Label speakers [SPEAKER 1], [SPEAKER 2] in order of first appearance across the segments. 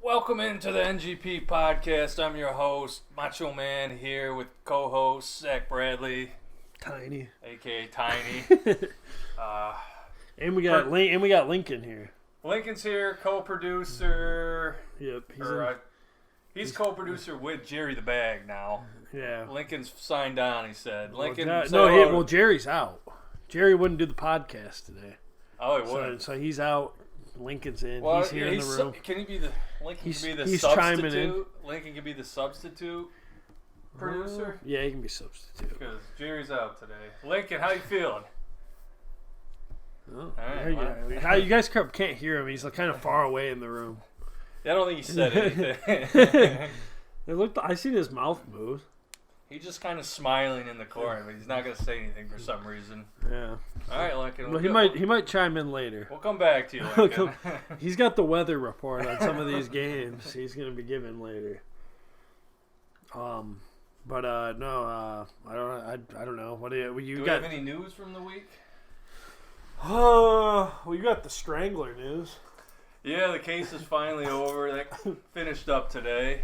[SPEAKER 1] Welcome into the NGP podcast. I'm your host, Macho Man, here with co-host Zach Bradley,
[SPEAKER 2] Tiny,
[SPEAKER 1] aka Tiny.
[SPEAKER 2] and we got Lincoln here.
[SPEAKER 1] Lincoln's here, co-producer.
[SPEAKER 2] Yep,
[SPEAKER 1] he's co-producer with Jerry the Bag now.
[SPEAKER 2] Yeah,
[SPEAKER 1] Lincoln's signed on. He said. Lincoln.
[SPEAKER 2] Jerry's out. Jerry wouldn't do the podcast today.
[SPEAKER 1] Oh, he wouldn't.
[SPEAKER 2] So he's out. Lincoln's in.
[SPEAKER 1] Well,
[SPEAKER 2] he's here in the room.
[SPEAKER 1] Can he be the Lincoln? Can be the
[SPEAKER 2] he's
[SPEAKER 1] substitute.
[SPEAKER 2] chiming in.
[SPEAKER 1] Lincoln can be the substitute producer.
[SPEAKER 2] Yeah, he can be substitute.
[SPEAKER 1] Because Jerry's out today. Lincoln, how you feeling?
[SPEAKER 2] Oh, you guys can't hear him. He's kind of far away in the room.
[SPEAKER 1] I don't think he said anything.
[SPEAKER 2] I seen his mouth move.
[SPEAKER 1] He's just kind of smiling in the corner, but he's not going to say anything for some reason.
[SPEAKER 2] Yeah.
[SPEAKER 1] All right, Lincoln.
[SPEAKER 2] Well, he might chime in later.
[SPEAKER 1] We'll come back to you, Lincoln.
[SPEAKER 2] He's got the weather report on some of these games. He's going to be giving later. No, I don't know. What do you
[SPEAKER 1] do
[SPEAKER 2] got?
[SPEAKER 1] We have any news from the week?
[SPEAKER 2] Well, you got the Strangler news.
[SPEAKER 1] Yeah, the case is finally over. That finished up today.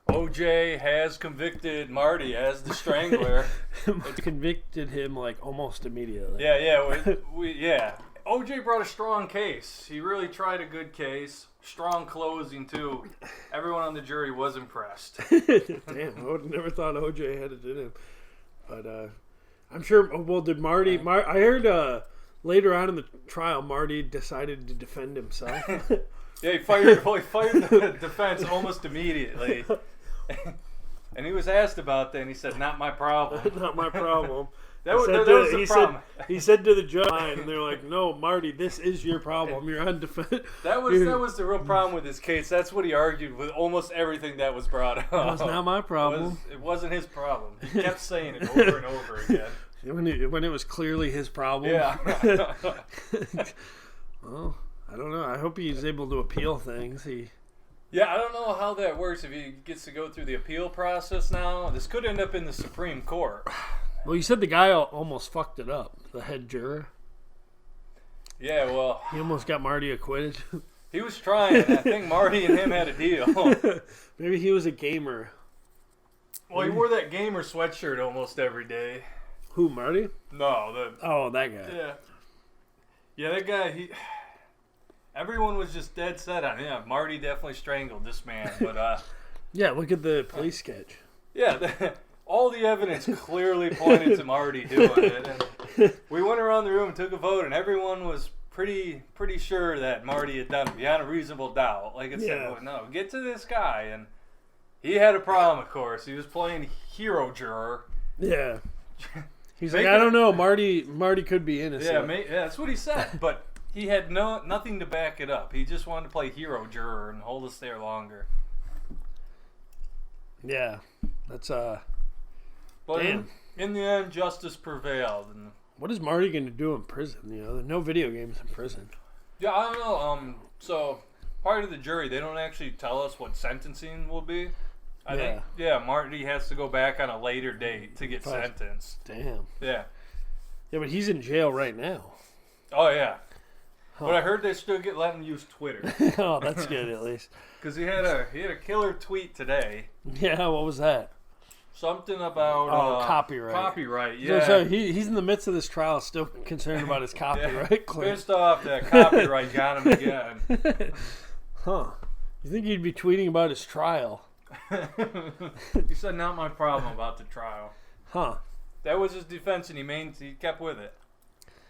[SPEAKER 1] OJ has convicted Marty as the Strangler.
[SPEAKER 2] It's convicted him almost immediately.
[SPEAKER 1] Yeah. OJ brought a strong case. He really tried a good case. Strong closing too. Everyone on the jury was impressed.
[SPEAKER 2] Damn, I would have never thought OJ had it in him. But I'm sure. Well, did Marty? I heard later on in the trial, Marty decided to defend himself.
[SPEAKER 1] Yeah, he fired the defense almost immediately. And he was asked about that, and he said, "Not my problem."
[SPEAKER 2] Not my problem.
[SPEAKER 1] That was the problem.
[SPEAKER 2] He said to the judge, and they're like, "No, Marty, this is your problem. You're on defense."
[SPEAKER 1] That was the real problem with his case. That's what he argued with almost everything that was brought up.
[SPEAKER 2] It was not my problem.
[SPEAKER 1] It wasn't his problem. He kept saying it over and over again.
[SPEAKER 2] When it was clearly his problem.
[SPEAKER 1] Yeah.
[SPEAKER 2] Well, I don't know. I hope he's able to appeal things.
[SPEAKER 1] Yeah, I don't know how that works if he gets to go through the appeal process now. This could end up in the Supreme Court.
[SPEAKER 2] Well, you said the guy almost fucked it up, the head juror.
[SPEAKER 1] Yeah, well...
[SPEAKER 2] He almost got Marty acquitted.
[SPEAKER 1] He was trying. I think Marty and him had a deal.
[SPEAKER 2] Maybe he was a gamer.
[SPEAKER 1] Well, he wore that gamer sweatshirt almost every day.
[SPEAKER 2] Who, Marty?
[SPEAKER 1] No,
[SPEAKER 2] that guy.
[SPEAKER 1] Yeah. Yeah, that guy, everyone was just dead set on him. Yeah, Marty definitely strangled this man, but
[SPEAKER 2] yeah, look at the police sketch.
[SPEAKER 1] Yeah, all the evidence clearly pointed to Marty doing it. And we went around the room and took a vote, and everyone was pretty sure that Marty had done it beyond a reasonable doubt. Like I said, well, no, get to this guy, and he had a problem, of course. He was playing hero juror.
[SPEAKER 2] Yeah. He's like, I don't know, Marty could be innocent.
[SPEAKER 1] Yeah, that's what he said, but he had nothing to back it up. He just wanted to play hero juror and hold us there longer.
[SPEAKER 2] Yeah, that's
[SPEAKER 1] But
[SPEAKER 2] damn.
[SPEAKER 1] In the end, justice prevailed. And
[SPEAKER 2] what is Marty going to do in prison? There's no video games in prison.
[SPEAKER 1] Yeah, I don't know. So part of the jury, they don't actually tell us what sentencing will be. I think Marty has to go back on a later date to get sentenced.
[SPEAKER 2] Damn.
[SPEAKER 1] Yeah.
[SPEAKER 2] Yeah, but he's in jail right now.
[SPEAKER 1] Oh yeah. Huh. But I heard they still let him use Twitter.
[SPEAKER 2] Oh, that's good at least.
[SPEAKER 1] Because he had a killer tweet today.
[SPEAKER 2] Yeah, what was that?
[SPEAKER 1] Something about
[SPEAKER 2] copyright.
[SPEAKER 1] Copyright, yeah.
[SPEAKER 2] So he's in the midst of this trial, still concerned about his copyright claim.
[SPEAKER 1] Pissed off that copyright got him again.
[SPEAKER 2] Huh? You think he'd be tweeting about his trial?
[SPEAKER 1] He said, "Not my problem about the trial."
[SPEAKER 2] Huh?
[SPEAKER 1] That was his defense, and he kept with it.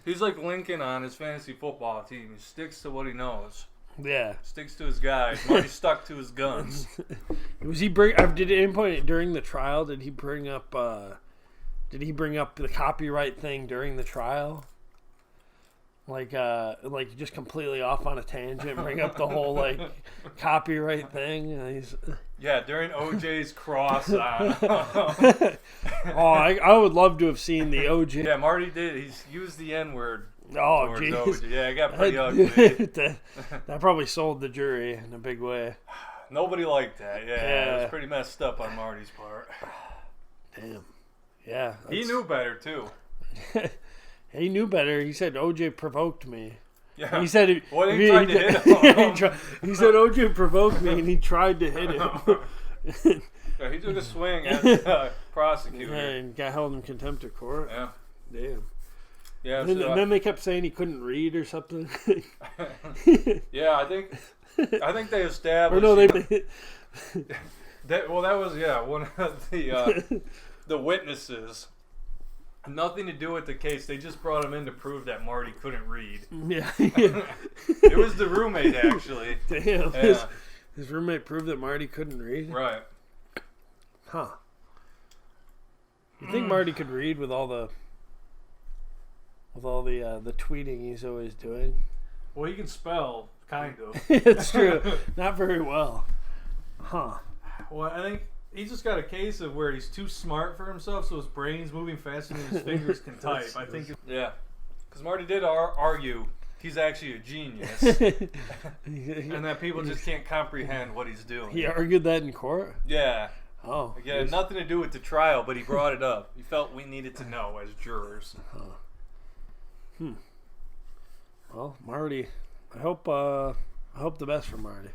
[SPEAKER 1] He's like Lincoln on his fantasy football team. He sticks to what he knows.
[SPEAKER 2] Yeah.
[SPEAKER 1] Sticks to his guys. Marty stuck to his guns.
[SPEAKER 2] Did at any point during the trial, did he bring up the copyright thing during the trial? like just completely off on a tangent, bring up the whole like copyright thing.
[SPEAKER 1] Yeah, during OJ's cross.
[SPEAKER 2] I would love to have seen the OJ.
[SPEAKER 1] Yeah, Marty did. He's used the N-word.
[SPEAKER 2] Oh, jeez.
[SPEAKER 1] Yeah, it got pretty ugly.
[SPEAKER 2] that probably sold the jury in a big way.
[SPEAKER 1] Nobody liked that. Yeah, it was pretty messed up on Marty's part.
[SPEAKER 2] Damn. Yeah.
[SPEAKER 1] He knew better, too.
[SPEAKER 2] He knew better. He said OJ provoked me.
[SPEAKER 1] Yeah.
[SPEAKER 2] He said
[SPEAKER 1] he tried to hit him.
[SPEAKER 2] He said OJ provoked me, and he tried to hit him.
[SPEAKER 1] Yeah, he took a swing at the prosecutor.
[SPEAKER 2] Yeah, and got held in contempt of court.
[SPEAKER 1] Yeah.
[SPEAKER 2] Damn.
[SPEAKER 1] Yeah.
[SPEAKER 2] And then they kept saying he couldn't read or something.
[SPEAKER 1] Yeah, I think they established.
[SPEAKER 2] Or no,
[SPEAKER 1] that was one of the witnesses. Nothing to do with the case. They just brought him in to prove that Marty couldn't read.
[SPEAKER 2] Yeah.
[SPEAKER 1] It was the roommate, actually.
[SPEAKER 2] Damn. Yeah. His roommate proved that Marty couldn't read?
[SPEAKER 1] Right.
[SPEAKER 2] Huh. You think Marty could read with all the tweeting he's always doing?
[SPEAKER 1] Well, he can spell, kind of.
[SPEAKER 2] It's true. Not very well. Huh.
[SPEAKER 1] Well, I think he's just got a case of where he's too smart for himself, so his brain's moving faster than his fingers can type. I think. Yeah. Because Marty did argue he's actually a genius. And that people just can't comprehend what he's doing.
[SPEAKER 2] He argued that in court?
[SPEAKER 1] Yeah.
[SPEAKER 2] Oh.
[SPEAKER 1] It had nothing to do with the trial, but he brought it up. He felt we needed to know as jurors.
[SPEAKER 2] Well, Marty, I hope the best for Marty.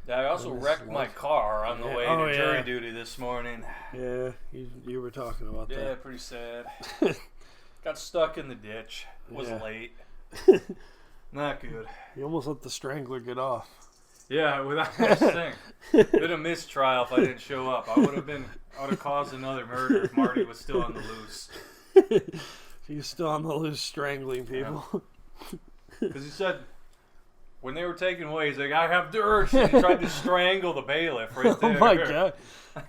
[SPEAKER 1] Yeah, I also wrecked my car on the way to jury duty this morning.
[SPEAKER 2] Yeah, you were talking about that.
[SPEAKER 1] Yeah, pretty sad. Got stuck in the ditch. Was late. Not good.
[SPEAKER 2] You almost let the strangler get off.
[SPEAKER 1] Yeah, without this thing. Been a mistrial if I didn't show up. I would have caused another murder if Marty was still on the loose.
[SPEAKER 2] He was still on the loose strangling people.
[SPEAKER 1] Because he said when they were taken away, he's like, I have the urge. And he tried to strangle the bailiff right there.
[SPEAKER 2] Oh my God.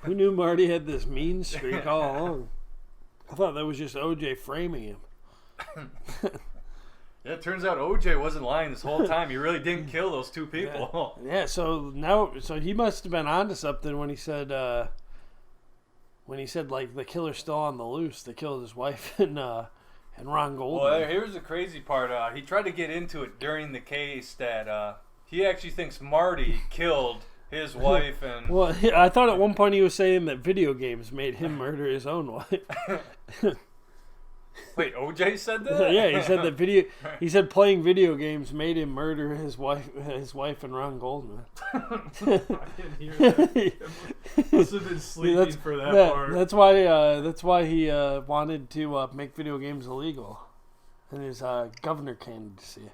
[SPEAKER 2] Who knew Marty had this mean streak all along? I thought that was just OJ framing him.
[SPEAKER 1] Yeah, it turns out OJ wasn't lying this whole time. He really didn't kill those two people.
[SPEAKER 2] Yeah, so he must have been onto something when he said like the killer's still on the loose. They killed his wife and Ron Goldman.
[SPEAKER 1] Well, here's the crazy part. He tried to get into it during the case that he actually thinks Marty killed his wife and.
[SPEAKER 2] Well, I thought at one point he was saying that video games made him murder his own wife.
[SPEAKER 1] Wait, OJ said that?
[SPEAKER 2] Yeah, he said that he said playing video games made him murder his wife and Ron Goldman.
[SPEAKER 1] I didn't hear that. Must have been sleeping for that part.
[SPEAKER 2] That's why he wanted to make video games illegal in his governor candidacy.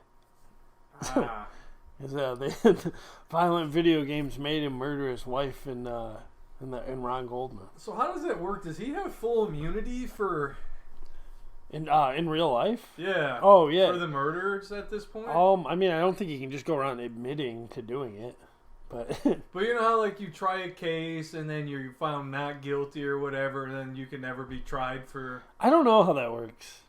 [SPEAKER 2] Violent video games made him murder his wife and Ron Goldman.
[SPEAKER 1] So how does that work? Does he have full immunity for?
[SPEAKER 2] In real life?
[SPEAKER 1] Yeah.
[SPEAKER 2] Oh, yeah.
[SPEAKER 1] For the murders at this point?
[SPEAKER 2] I mean, I don't think he can just go around admitting to doing it. But
[SPEAKER 1] but you know how, like, you try a case and then you're found not guilty or whatever, and then you can never be tried for...
[SPEAKER 2] I don't know how that works.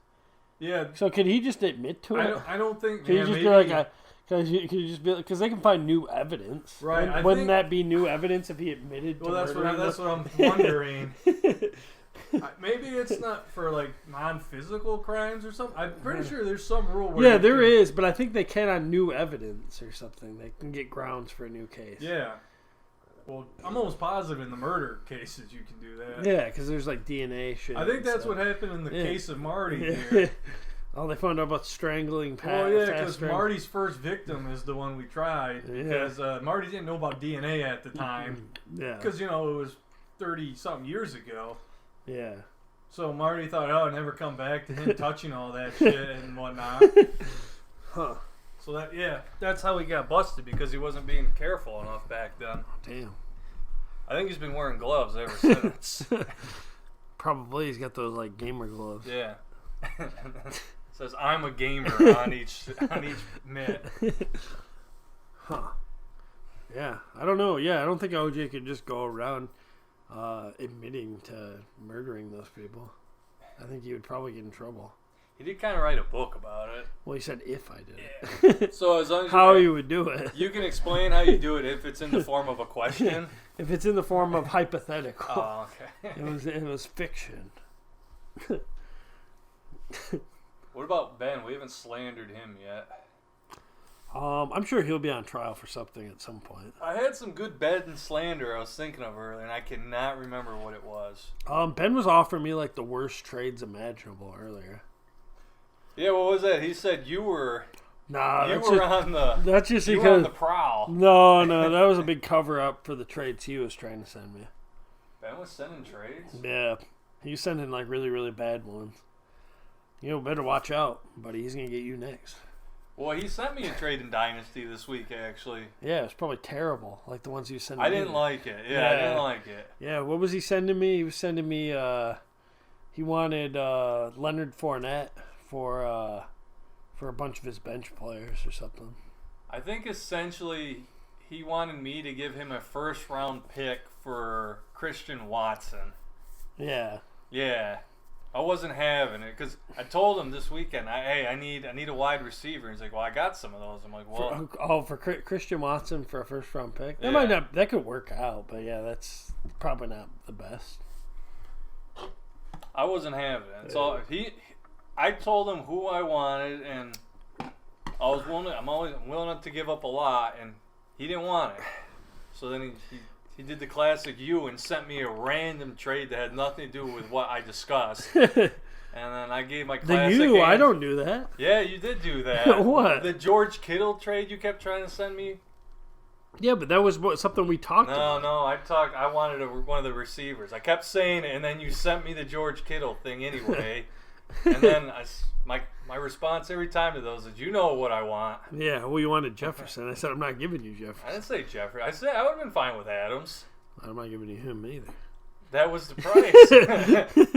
[SPEAKER 1] Yeah.
[SPEAKER 2] So could he just admit to it?
[SPEAKER 1] I don't think...
[SPEAKER 2] Could he just be like... Because they can find new evidence.
[SPEAKER 1] Right.
[SPEAKER 2] Wouldn't that be new evidence if he admitted to murdering?
[SPEAKER 1] That's what I'm wondering. Maybe it's not for like non-physical crimes or something. I'm pretty sure there's some rule where
[SPEAKER 2] there is, but I think they can on new evidence or something. They can get grounds for a new case.
[SPEAKER 1] Yeah. Well, I'm almost positive in the murder cases you can do that.
[SPEAKER 2] Yeah, because there's like DNA shit.
[SPEAKER 1] I think that's what happened in the case of Marty here.
[SPEAKER 2] Oh, they found out about strangling Pat.
[SPEAKER 1] Well, yeah, because Marty's first victim is the one we tried. Because Marty didn't know about DNA at the time.
[SPEAKER 2] Yeah.
[SPEAKER 1] Because, it was 30-something years ago.
[SPEAKER 2] Yeah.
[SPEAKER 1] So Marty thought, never come back to him touching all that shit and whatnot.
[SPEAKER 2] Huh.
[SPEAKER 1] So that's how he got busted, because he wasn't being careful enough back then.
[SPEAKER 2] Damn.
[SPEAKER 1] I think he's been wearing gloves ever since.
[SPEAKER 2] Probably. He's got those like gamer gloves.
[SPEAKER 1] Yeah. It says I'm a gamer on each mitt.
[SPEAKER 2] Huh. Yeah. I don't know. Yeah, I don't think OJ could just go around admitting to murdering those people. I think he would probably get in trouble.
[SPEAKER 1] He did kind of write a book about it.
[SPEAKER 2] Well, he said if I did
[SPEAKER 1] Yeah.
[SPEAKER 2] it.
[SPEAKER 1] So as long as
[SPEAKER 2] how you would do it.
[SPEAKER 1] You can explain how you do it if it's in the form of a question.
[SPEAKER 2] If it's in the form of hypothetical.
[SPEAKER 1] Oh, okay.
[SPEAKER 2] It was fiction.
[SPEAKER 1] What about Ben? We haven't slandered him yet.
[SPEAKER 2] I'm sure he'll be on trial for something at some point.
[SPEAKER 1] I had some good Ben slander I was thinking of earlier, and I cannot remember what it was.
[SPEAKER 2] Ben was offering me like the worst trades imaginable earlier.
[SPEAKER 1] Yeah, what was that? He said you were.
[SPEAKER 2] Nah,
[SPEAKER 1] you were on the.
[SPEAKER 2] That's just
[SPEAKER 1] you
[SPEAKER 2] because
[SPEAKER 1] were on the prowl.
[SPEAKER 2] No, that was a big cover up for the trades he was trying to send me.
[SPEAKER 1] Ben was sending trades.
[SPEAKER 2] Yeah, he was sending like really, really bad ones. Better watch out, buddy. He's gonna get you next.
[SPEAKER 1] Well, he sent me a trade in Dynasty this week, actually.
[SPEAKER 2] Yeah, it's probably terrible, like the ones he was sending.
[SPEAKER 1] I didn't like it. Yeah, I didn't like it.
[SPEAKER 2] Yeah, what was he sending me? He was sending me. He wanted Leonard Fournette for a bunch of his bench players or something.
[SPEAKER 1] I think essentially he wanted me to give him a first-round pick for Christian Watson.
[SPEAKER 2] Yeah.
[SPEAKER 1] Yeah. I wasn't having it because I told him this weekend, I need a wide receiver. He's like, well, I got some of those. I'm like, well,
[SPEAKER 2] for Christian Watson for a first round pick.
[SPEAKER 1] Yeah.
[SPEAKER 2] That could work out, but yeah, that's probably not the best.
[SPEAKER 1] I wasn't having it. So I told him who I wanted, and I'm always willing to give up a lot, and he didn't want it. So then he did the classic you and sent me a random trade that had nothing to do with what I discussed. And then I gave my classic
[SPEAKER 2] answer. I don't do that.
[SPEAKER 1] Yeah, you did do that.
[SPEAKER 2] What?
[SPEAKER 1] The George Kittle trade you kept trying to send me?
[SPEAKER 2] Yeah, but that was something we talked about.
[SPEAKER 1] No, I wanted one of the receivers. I kept saying it, and then you sent me the George Kittle thing anyway. And then my response every time to those is, you know what I want.
[SPEAKER 2] Yeah, well, you wanted Jefferson. I said, I'm not giving you Jefferson.
[SPEAKER 1] I didn't say Jeffrey. I said I would have been fine with Adams.
[SPEAKER 2] I'm not giving you him either.
[SPEAKER 1] That was the price.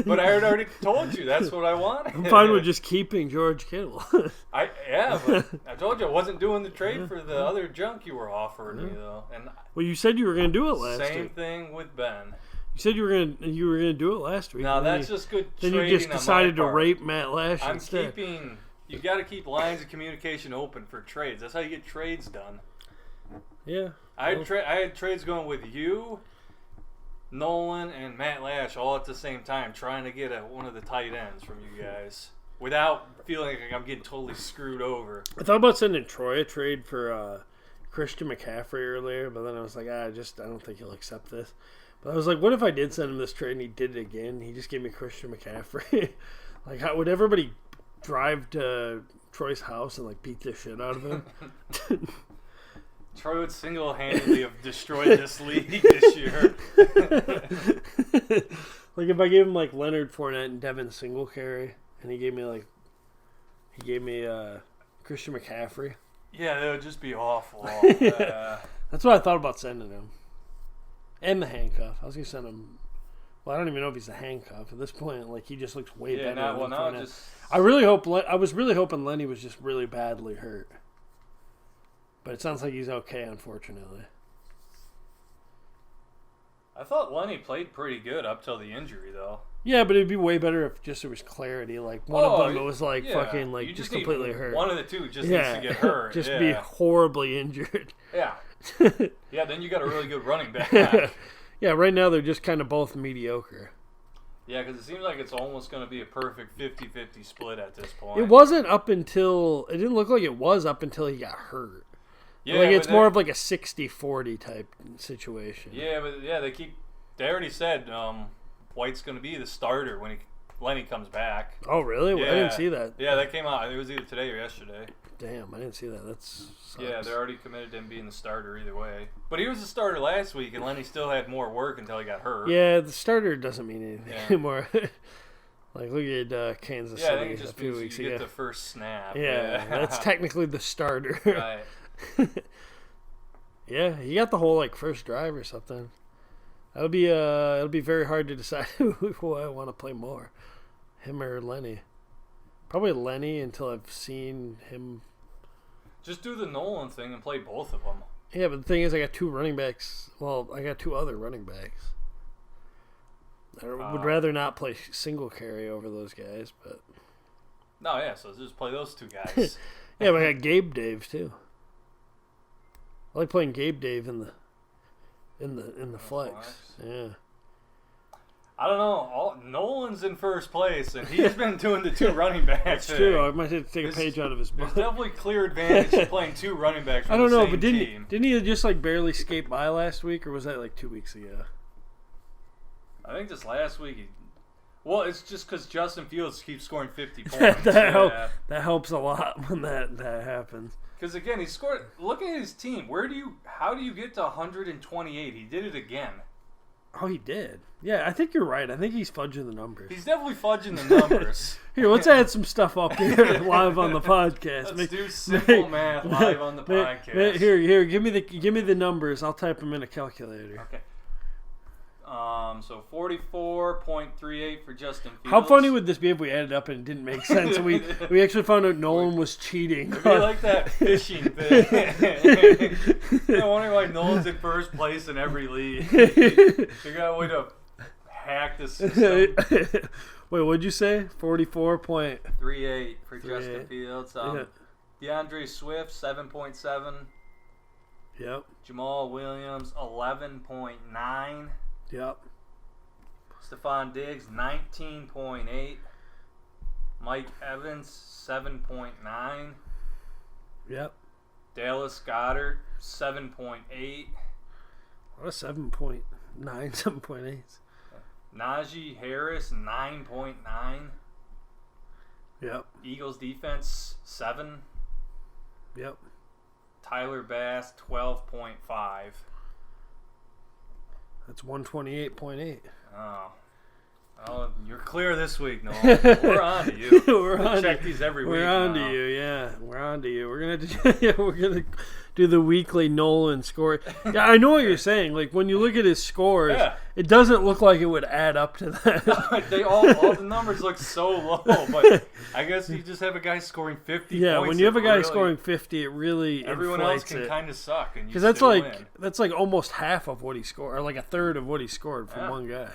[SPEAKER 1] But I had already told you that's what I wanted.
[SPEAKER 2] I'm fine with just keeping George Kittle.
[SPEAKER 1] But I told you I wasn't doing the trade for the other junk you were offering me though. And
[SPEAKER 2] well, you said you were going to do it last week.
[SPEAKER 1] Same thing with Ben.
[SPEAKER 2] You said you were gonna do it last week.
[SPEAKER 1] No, that's just good.
[SPEAKER 2] Then you just decided to rape Matt Lash instead.
[SPEAKER 1] You got to keep lines of communication open for trades. That's how you get trades done.
[SPEAKER 2] Yeah.
[SPEAKER 1] I had trades going with you, Nolan, and Matt Lash all at the same time, trying to get one of the tight ends from you guys without feeling like I'm getting totally screwed over.
[SPEAKER 2] I thought about sending Troy a trade for Christian McCaffrey earlier, but then I was like, I don't think he'll accept this. But I was like, what if I did send him this trade and he did it again? He just gave me Christian McCaffrey. Like, how would everybody drive to Troy's house and like beat the shit out of him?
[SPEAKER 1] Troy would single-handedly have destroyed this league this year.
[SPEAKER 2] Like if I gave him like Leonard Fournette and Devin Singletary, and he gave me Christian McCaffrey.
[SPEAKER 1] Yeah, that would just be awful.
[SPEAKER 2] That's what I thought about sending him. And the handcuff. I was going to send him... Well, I don't even know if he's a handcuff. At this point, like, he just looks way better than Fournette. I was really hoping Lenny was just really badly hurt. But it sounds like he's okay, unfortunately.
[SPEAKER 1] I thought Lenny played pretty good up till the injury, though.
[SPEAKER 2] Yeah, but it'd be way better if just there was clarity. Like, one of them was, like, fucking, like, just completely hurt.
[SPEAKER 1] One of the two just needs to get hurt.
[SPEAKER 2] Just be horribly injured.
[SPEAKER 1] Yeah. Yeah, then you got a really good running back.
[SPEAKER 2] Yeah, right now they're just kind of both mediocre.
[SPEAKER 1] Yeah, because it seems like it's almost going to be a perfect 50-50 split at this point.
[SPEAKER 2] It wasn't up until... It didn't look like it was up until he got hurt. Yeah, like it's more of like a 60-40 type situation.
[SPEAKER 1] Yeah, but they already said White's going to be the starter when Lenny comes back.
[SPEAKER 2] Oh, really?
[SPEAKER 1] Yeah.
[SPEAKER 2] I didn't see that.
[SPEAKER 1] Yeah, that came out. It was either today or yesterday.
[SPEAKER 2] Damn, I didn't see that. That's sucks.
[SPEAKER 1] Yeah, they're already committed to him being the starter either way. But he was the starter last week, and Lenny still had more work until he got hurt.
[SPEAKER 2] Yeah, the starter doesn't mean anything anymore. Like, look at Kansas City
[SPEAKER 1] I think it just
[SPEAKER 2] a few weeks ago.
[SPEAKER 1] You get the first snap.
[SPEAKER 2] Yeah, that's technically the starter.
[SPEAKER 1] Right.
[SPEAKER 2] Yeah, he got the whole like first drive or something. It'll be very hard to decide who I want to play more, him or Lenny. Probably Lenny until I've seen him.
[SPEAKER 1] Just do the Nolan thing and play both of them.
[SPEAKER 2] Yeah, but the thing is, I got two running backs. Well, I got two other running backs. I would rather not play single carry over those guys, but
[SPEAKER 1] No, yeah. So just play those two guys.
[SPEAKER 2] Yeah, but I got Gabe Dave too. I like playing Gabe Dave in the flex. Yeah.
[SPEAKER 1] I don't know. Nolan's in first place, and he's been doing the two running backs.
[SPEAKER 2] That's true. I might have to take a page out of his book.
[SPEAKER 1] There's definitely clear advantage to playing two running backs from
[SPEAKER 2] I don't
[SPEAKER 1] the
[SPEAKER 2] know,
[SPEAKER 1] same
[SPEAKER 2] but
[SPEAKER 1] team.
[SPEAKER 2] didn't he just like barely skate by last week, or was that like 2 weeks ago?
[SPEAKER 1] I think just last week. Well, it's just because Justin Fields keeps scoring 50 points.
[SPEAKER 2] that helps a lot when that happens.
[SPEAKER 1] Because again, he scored. Look at his team. How do you get to 128? He did it again.
[SPEAKER 2] Oh, he did. Yeah, I think you're right. I think he's fudging the numbers.
[SPEAKER 1] He's definitely fudging the numbers.
[SPEAKER 2] Here, let's add some stuff up here live on the podcast.
[SPEAKER 1] Let's do simple math live on the podcast.
[SPEAKER 2] Here, give me the numbers. I'll type them in a calculator.
[SPEAKER 1] Okay. So 44.38 for Justin Fields.
[SPEAKER 2] How funny would this be if we added up and it didn't make sense? And we actually found out Nolan was cheating.
[SPEAKER 1] It'd be like that fishing thing. I wonder why Nolan's in first place in every league. Figure out a way to hack the system.
[SPEAKER 2] Wait, what'd you say?
[SPEAKER 1] 44.38 for Justin Fields. DeAndre Swift 7.7.
[SPEAKER 2] Yep.
[SPEAKER 1] Jamal Williams 11.9.
[SPEAKER 2] Yep.
[SPEAKER 1] Stephon Diggs 19.8. Mike Evans 7.9.
[SPEAKER 2] Yep.
[SPEAKER 1] Dallas Goedert 7.8.
[SPEAKER 2] What a 7.9, 7.8.
[SPEAKER 1] Najee Harris 9.9.
[SPEAKER 2] Yep.
[SPEAKER 1] Eagles defense 7.
[SPEAKER 2] Yep.
[SPEAKER 1] Tyler Bass 12.5.
[SPEAKER 2] That's 128.8.
[SPEAKER 1] Oh, you're clear this week, Noel. We're on to you. Check these every week.
[SPEAKER 2] We're on to you, yeah. We're on to you. We're gonna do the weekly Nolan score. Yeah, I know what you're saying. Like when you look at his scores, it doesn't look like it would add up to that.
[SPEAKER 1] all the numbers look so low, but I guess you just have a guy scoring 50
[SPEAKER 2] Yeah,
[SPEAKER 1] points.
[SPEAKER 2] when you have a guy scoring 50, it really
[SPEAKER 1] everyone else can kind of suck, and
[SPEAKER 2] because that's like almost half of what he scored, or like a third of what he scored from one guy.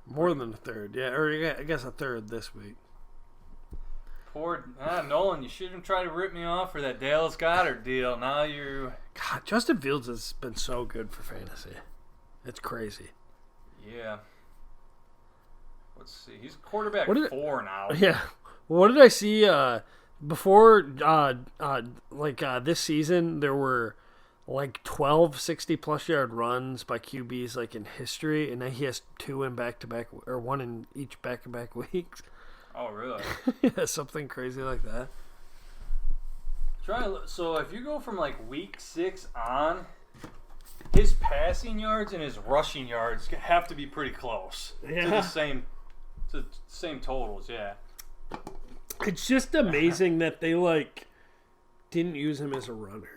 [SPEAKER 2] More than a third, yeah, or I guess a third this week.
[SPEAKER 1] Poor Nolan, you shouldn't try to rip me off for that Dallas Goedert deal. Now
[SPEAKER 2] God, Justin Fields has been so good for fantasy. It's crazy.
[SPEAKER 1] Yeah. Let's see. He's quarterback 4 now.
[SPEAKER 2] Yeah. What did I see before this season there were like 12 60-plus yard runs by QBs like in history, and now he has 2 in back-to-back, or 1 in each back-to-back weeks.
[SPEAKER 1] Oh, really?
[SPEAKER 2] Yeah, something crazy like that.
[SPEAKER 1] So if you go from like week 6 on, his passing yards and his rushing yards have to be pretty close to the same totals. Yeah.
[SPEAKER 2] It's just amazing that they like didn't use him as a runner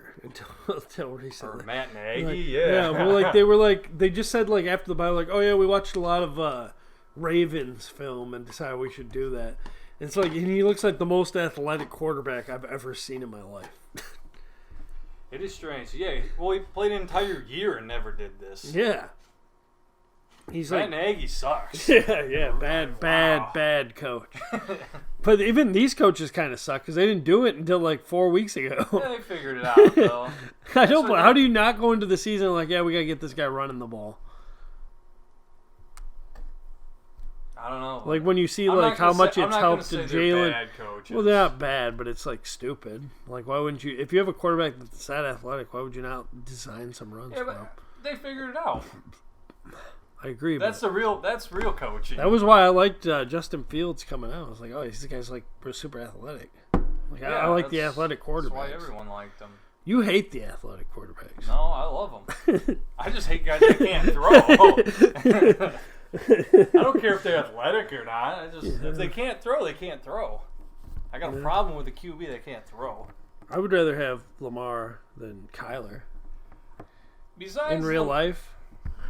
[SPEAKER 2] until recently.
[SPEAKER 1] Or Matt Nagy,
[SPEAKER 2] like, yeah. Well, they just said like after the bye, like, oh yeah, we watched a lot of Ravens film and decided we should do that. And it's like, and he looks like the most athletic quarterback I've ever seen in my life.
[SPEAKER 1] It is strange. Yeah, well, he played an entire year and never did this.
[SPEAKER 2] Yeah.
[SPEAKER 1] Matt Nagy sucks.
[SPEAKER 2] Yeah, bad coach. But even these coaches kind of suck because they didn't do it until like 4 weeks ago.
[SPEAKER 1] Yeah, they figured it out, though.
[SPEAKER 2] I don't. How do you not go into the season like, yeah, we got to get this guy running the ball?
[SPEAKER 1] I don't know.
[SPEAKER 2] Like when you see like how much it's helped to Jalen. Well, they're not bad, but it's like stupid. Like why wouldn't you? If you have a quarterback that's that athletic, why would you not design some runs?
[SPEAKER 1] Yeah, but they figured it out.
[SPEAKER 2] I agree.
[SPEAKER 1] That's real coaching.
[SPEAKER 2] That was why I liked Justin Fields coming out. I was like, oh, these guys like super athletic. Like I like the athletic quarterbacks.
[SPEAKER 1] That's why everyone liked them.
[SPEAKER 2] You hate the athletic quarterbacks.
[SPEAKER 1] No, I love them. I just hate guys that can't throw. I don't care if they're athletic or not. If they can't throw, they can't throw. I got a problem with a QB that can't throw.
[SPEAKER 2] I would rather have Lamar than Kyler.
[SPEAKER 1] Besides,
[SPEAKER 2] in real life,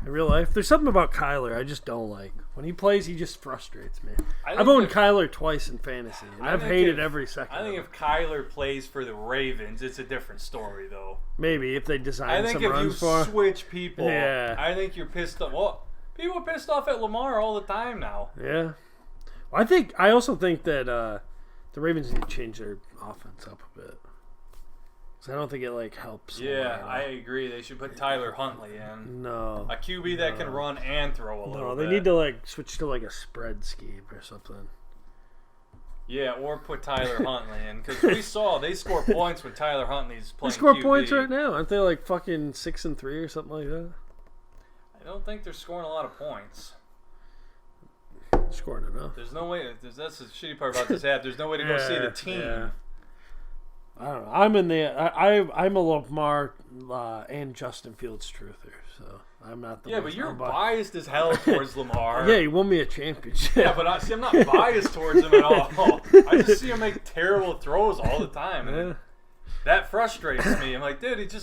[SPEAKER 2] there's something about Kyler I just don't like. When he plays, he just frustrates me. I've owned Kyler twice in fantasy, and I've hated every second.
[SPEAKER 1] I think if Kyler plays for the Ravens, it's a different story, though.Maybe
[SPEAKER 2] if they design some runs for him.
[SPEAKER 1] I think if you switch people, I think you're pissed off. Well, people are pissed off at Lamar all the time now.
[SPEAKER 2] Yeah. I also think that The Ravens need to change their offense up a bit. I don't think it helps.
[SPEAKER 1] Yeah, I agree. They should put Tyler Huntley in.
[SPEAKER 2] No,
[SPEAKER 1] a QB that can run and throw a little.
[SPEAKER 2] No, they need to switch to a spread scheme or something.
[SPEAKER 1] Yeah, or put Tyler Huntley in because we saw they score points when Tyler Huntley's playing.
[SPEAKER 2] They score
[SPEAKER 1] QB.
[SPEAKER 2] points right now, aren't they? Fucking 6-3 or something like that.
[SPEAKER 1] I don't think they're scoring a lot of points.
[SPEAKER 2] They're scoring enough.
[SPEAKER 1] There's no way. That's the shitty part about this app. There's no way to go see the team.
[SPEAKER 2] Yeah. I don't know. I'm in the. I'm a Lamar and Justin Fields truther, so I'm not the.
[SPEAKER 1] Yeah, but you're biased as hell towards Lamar.
[SPEAKER 2] Yeah, he won me a championship.
[SPEAKER 1] Yeah, but I'm not biased towards him at all. I just see him make terrible throws all the time, and that frustrates me. I'm like, dude,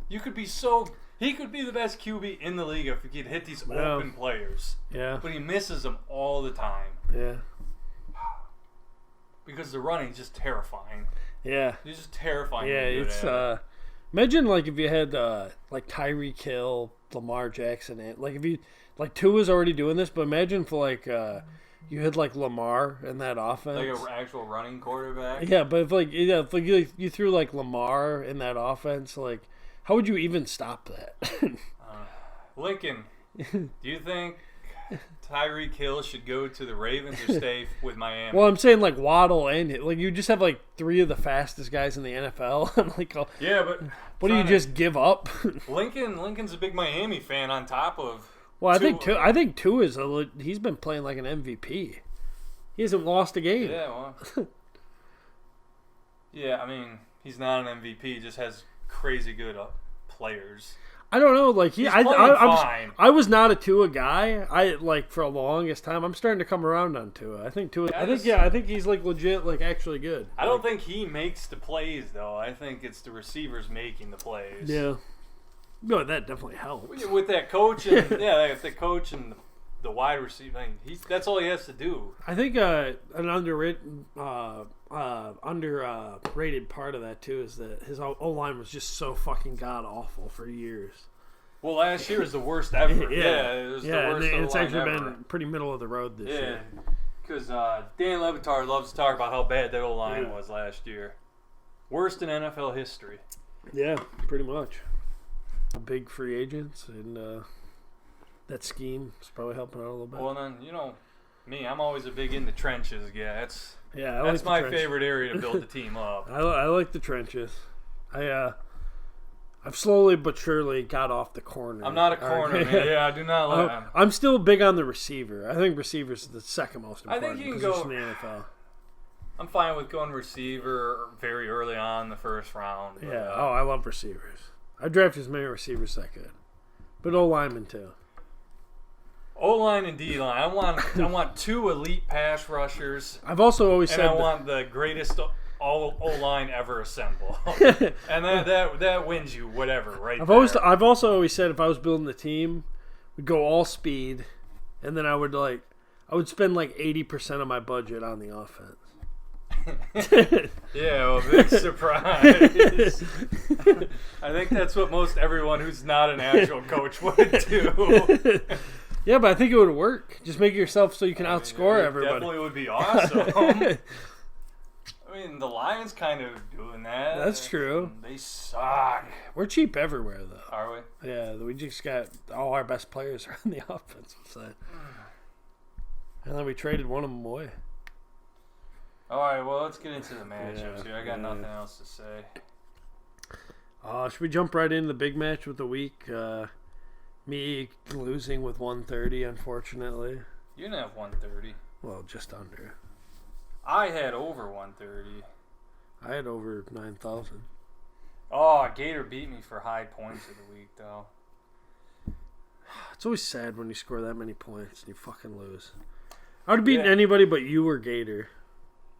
[SPEAKER 1] you could be so. He could be the best QB in the league if he could hit these open players.
[SPEAKER 2] Yeah.
[SPEAKER 1] But he misses them all the time.
[SPEAKER 2] Yeah.
[SPEAKER 1] Because the running is just terrifying.
[SPEAKER 2] Yeah.
[SPEAKER 1] It's just terrifying.
[SPEAKER 2] Yeah, it's imagine if you had Tyreek Hill, Lamar Jackson, and if you Tua's already doing this, but imagine if you had Lamar in that offense,
[SPEAKER 1] like an actual running quarterback.
[SPEAKER 2] Yeah, but if you threw Lamar in that offense, how would you even stop that?
[SPEAKER 1] Lincoln, do you think Tyreek Hill should go to the Ravens or stay with Miami?
[SPEAKER 2] Well, I'm saying Waddle and you just have three of the fastest guys in the NFL. And
[SPEAKER 1] yeah, but
[SPEAKER 2] what do you just give up?
[SPEAKER 1] Lincoln's a big Miami fan. On top of
[SPEAKER 2] I think Tua he's been playing like an MVP. He hasn't lost a game.
[SPEAKER 1] Yeah, well, yeah. I mean, he's not an MVP. He just has crazy good players.
[SPEAKER 2] I don't know.
[SPEAKER 1] Fine.
[SPEAKER 2] I was not a Tua guy. For a longest time. I'm starting to come around on Tua. I think Tua. I think he's legit, actually good.
[SPEAKER 1] I don't think he makes the plays though. I think it's the receivers making the plays.
[SPEAKER 2] Yeah. No, that definitely helps.
[SPEAKER 1] With that coach and the coach and the wide receiver, that's all he has to do.
[SPEAKER 2] I think an underrated part of that too is that his O-line was just so fucking god awful for years.
[SPEAKER 1] Well, last year was the worst ever. It was the worst.
[SPEAKER 2] And it's actually
[SPEAKER 1] ever.
[SPEAKER 2] been pretty middle of the road this year.
[SPEAKER 1] Because Dan Levitar loves to talk about how bad that O-line was last year. Worst in NFL history.
[SPEAKER 2] Yeah, pretty much. Big free agents and that scheme is probably helping out a little bit.
[SPEAKER 1] Well, then me, I'm always a big in the trenches guy. That's
[SPEAKER 2] like
[SPEAKER 1] my favorite area to build the team up.
[SPEAKER 2] I like the trenches. I've slowly but surely got off the corner.
[SPEAKER 1] I'm not a corner man. Yeah, I do not like.
[SPEAKER 2] I'm still big on the receiver. I think receivers is the second most important.
[SPEAKER 1] I think you can go
[SPEAKER 2] in the NFL.
[SPEAKER 1] I'm fine with going receiver very early on in the first round.
[SPEAKER 2] But, I love receivers. I drafted as many receivers as I could, but O-linemen too.
[SPEAKER 1] O-line and D-line. I want two elite pass rushers.
[SPEAKER 2] I've also always said
[SPEAKER 1] I want the greatest O-line ever assemble, and that wins you whatever. Right.
[SPEAKER 2] I've also always said if I was building the team, we'd go all speed, and then I would spend 80% of my budget on the offense.
[SPEAKER 1] Yeah, well, big surprise. I think that's what most everyone who's not an actual coach would do.
[SPEAKER 2] Yeah, but I think it would work. Just make yourself so you can outscore everybody.
[SPEAKER 1] Definitely would be awesome. The Lions kind of doing that.
[SPEAKER 2] That's true.
[SPEAKER 1] They suck.
[SPEAKER 2] We're cheap everywhere, though.
[SPEAKER 1] Are we?
[SPEAKER 2] Yeah, we just got all our best players on the offensive side. And then we traded one of them away.
[SPEAKER 1] All right, well, let's get into the matchups here. I got nothing else to say.
[SPEAKER 2] Should we jump right into the big match with the week? Me losing with 130, unfortunately.
[SPEAKER 1] You didn't have 130.
[SPEAKER 2] Well, just under.
[SPEAKER 1] I had over 130.
[SPEAKER 2] I had over 9,000.
[SPEAKER 1] Oh, Gator beat me for high points of the week, though.
[SPEAKER 2] It's always sad when you score that many points and you fucking lose. I would have beaten anybody but you or Gator.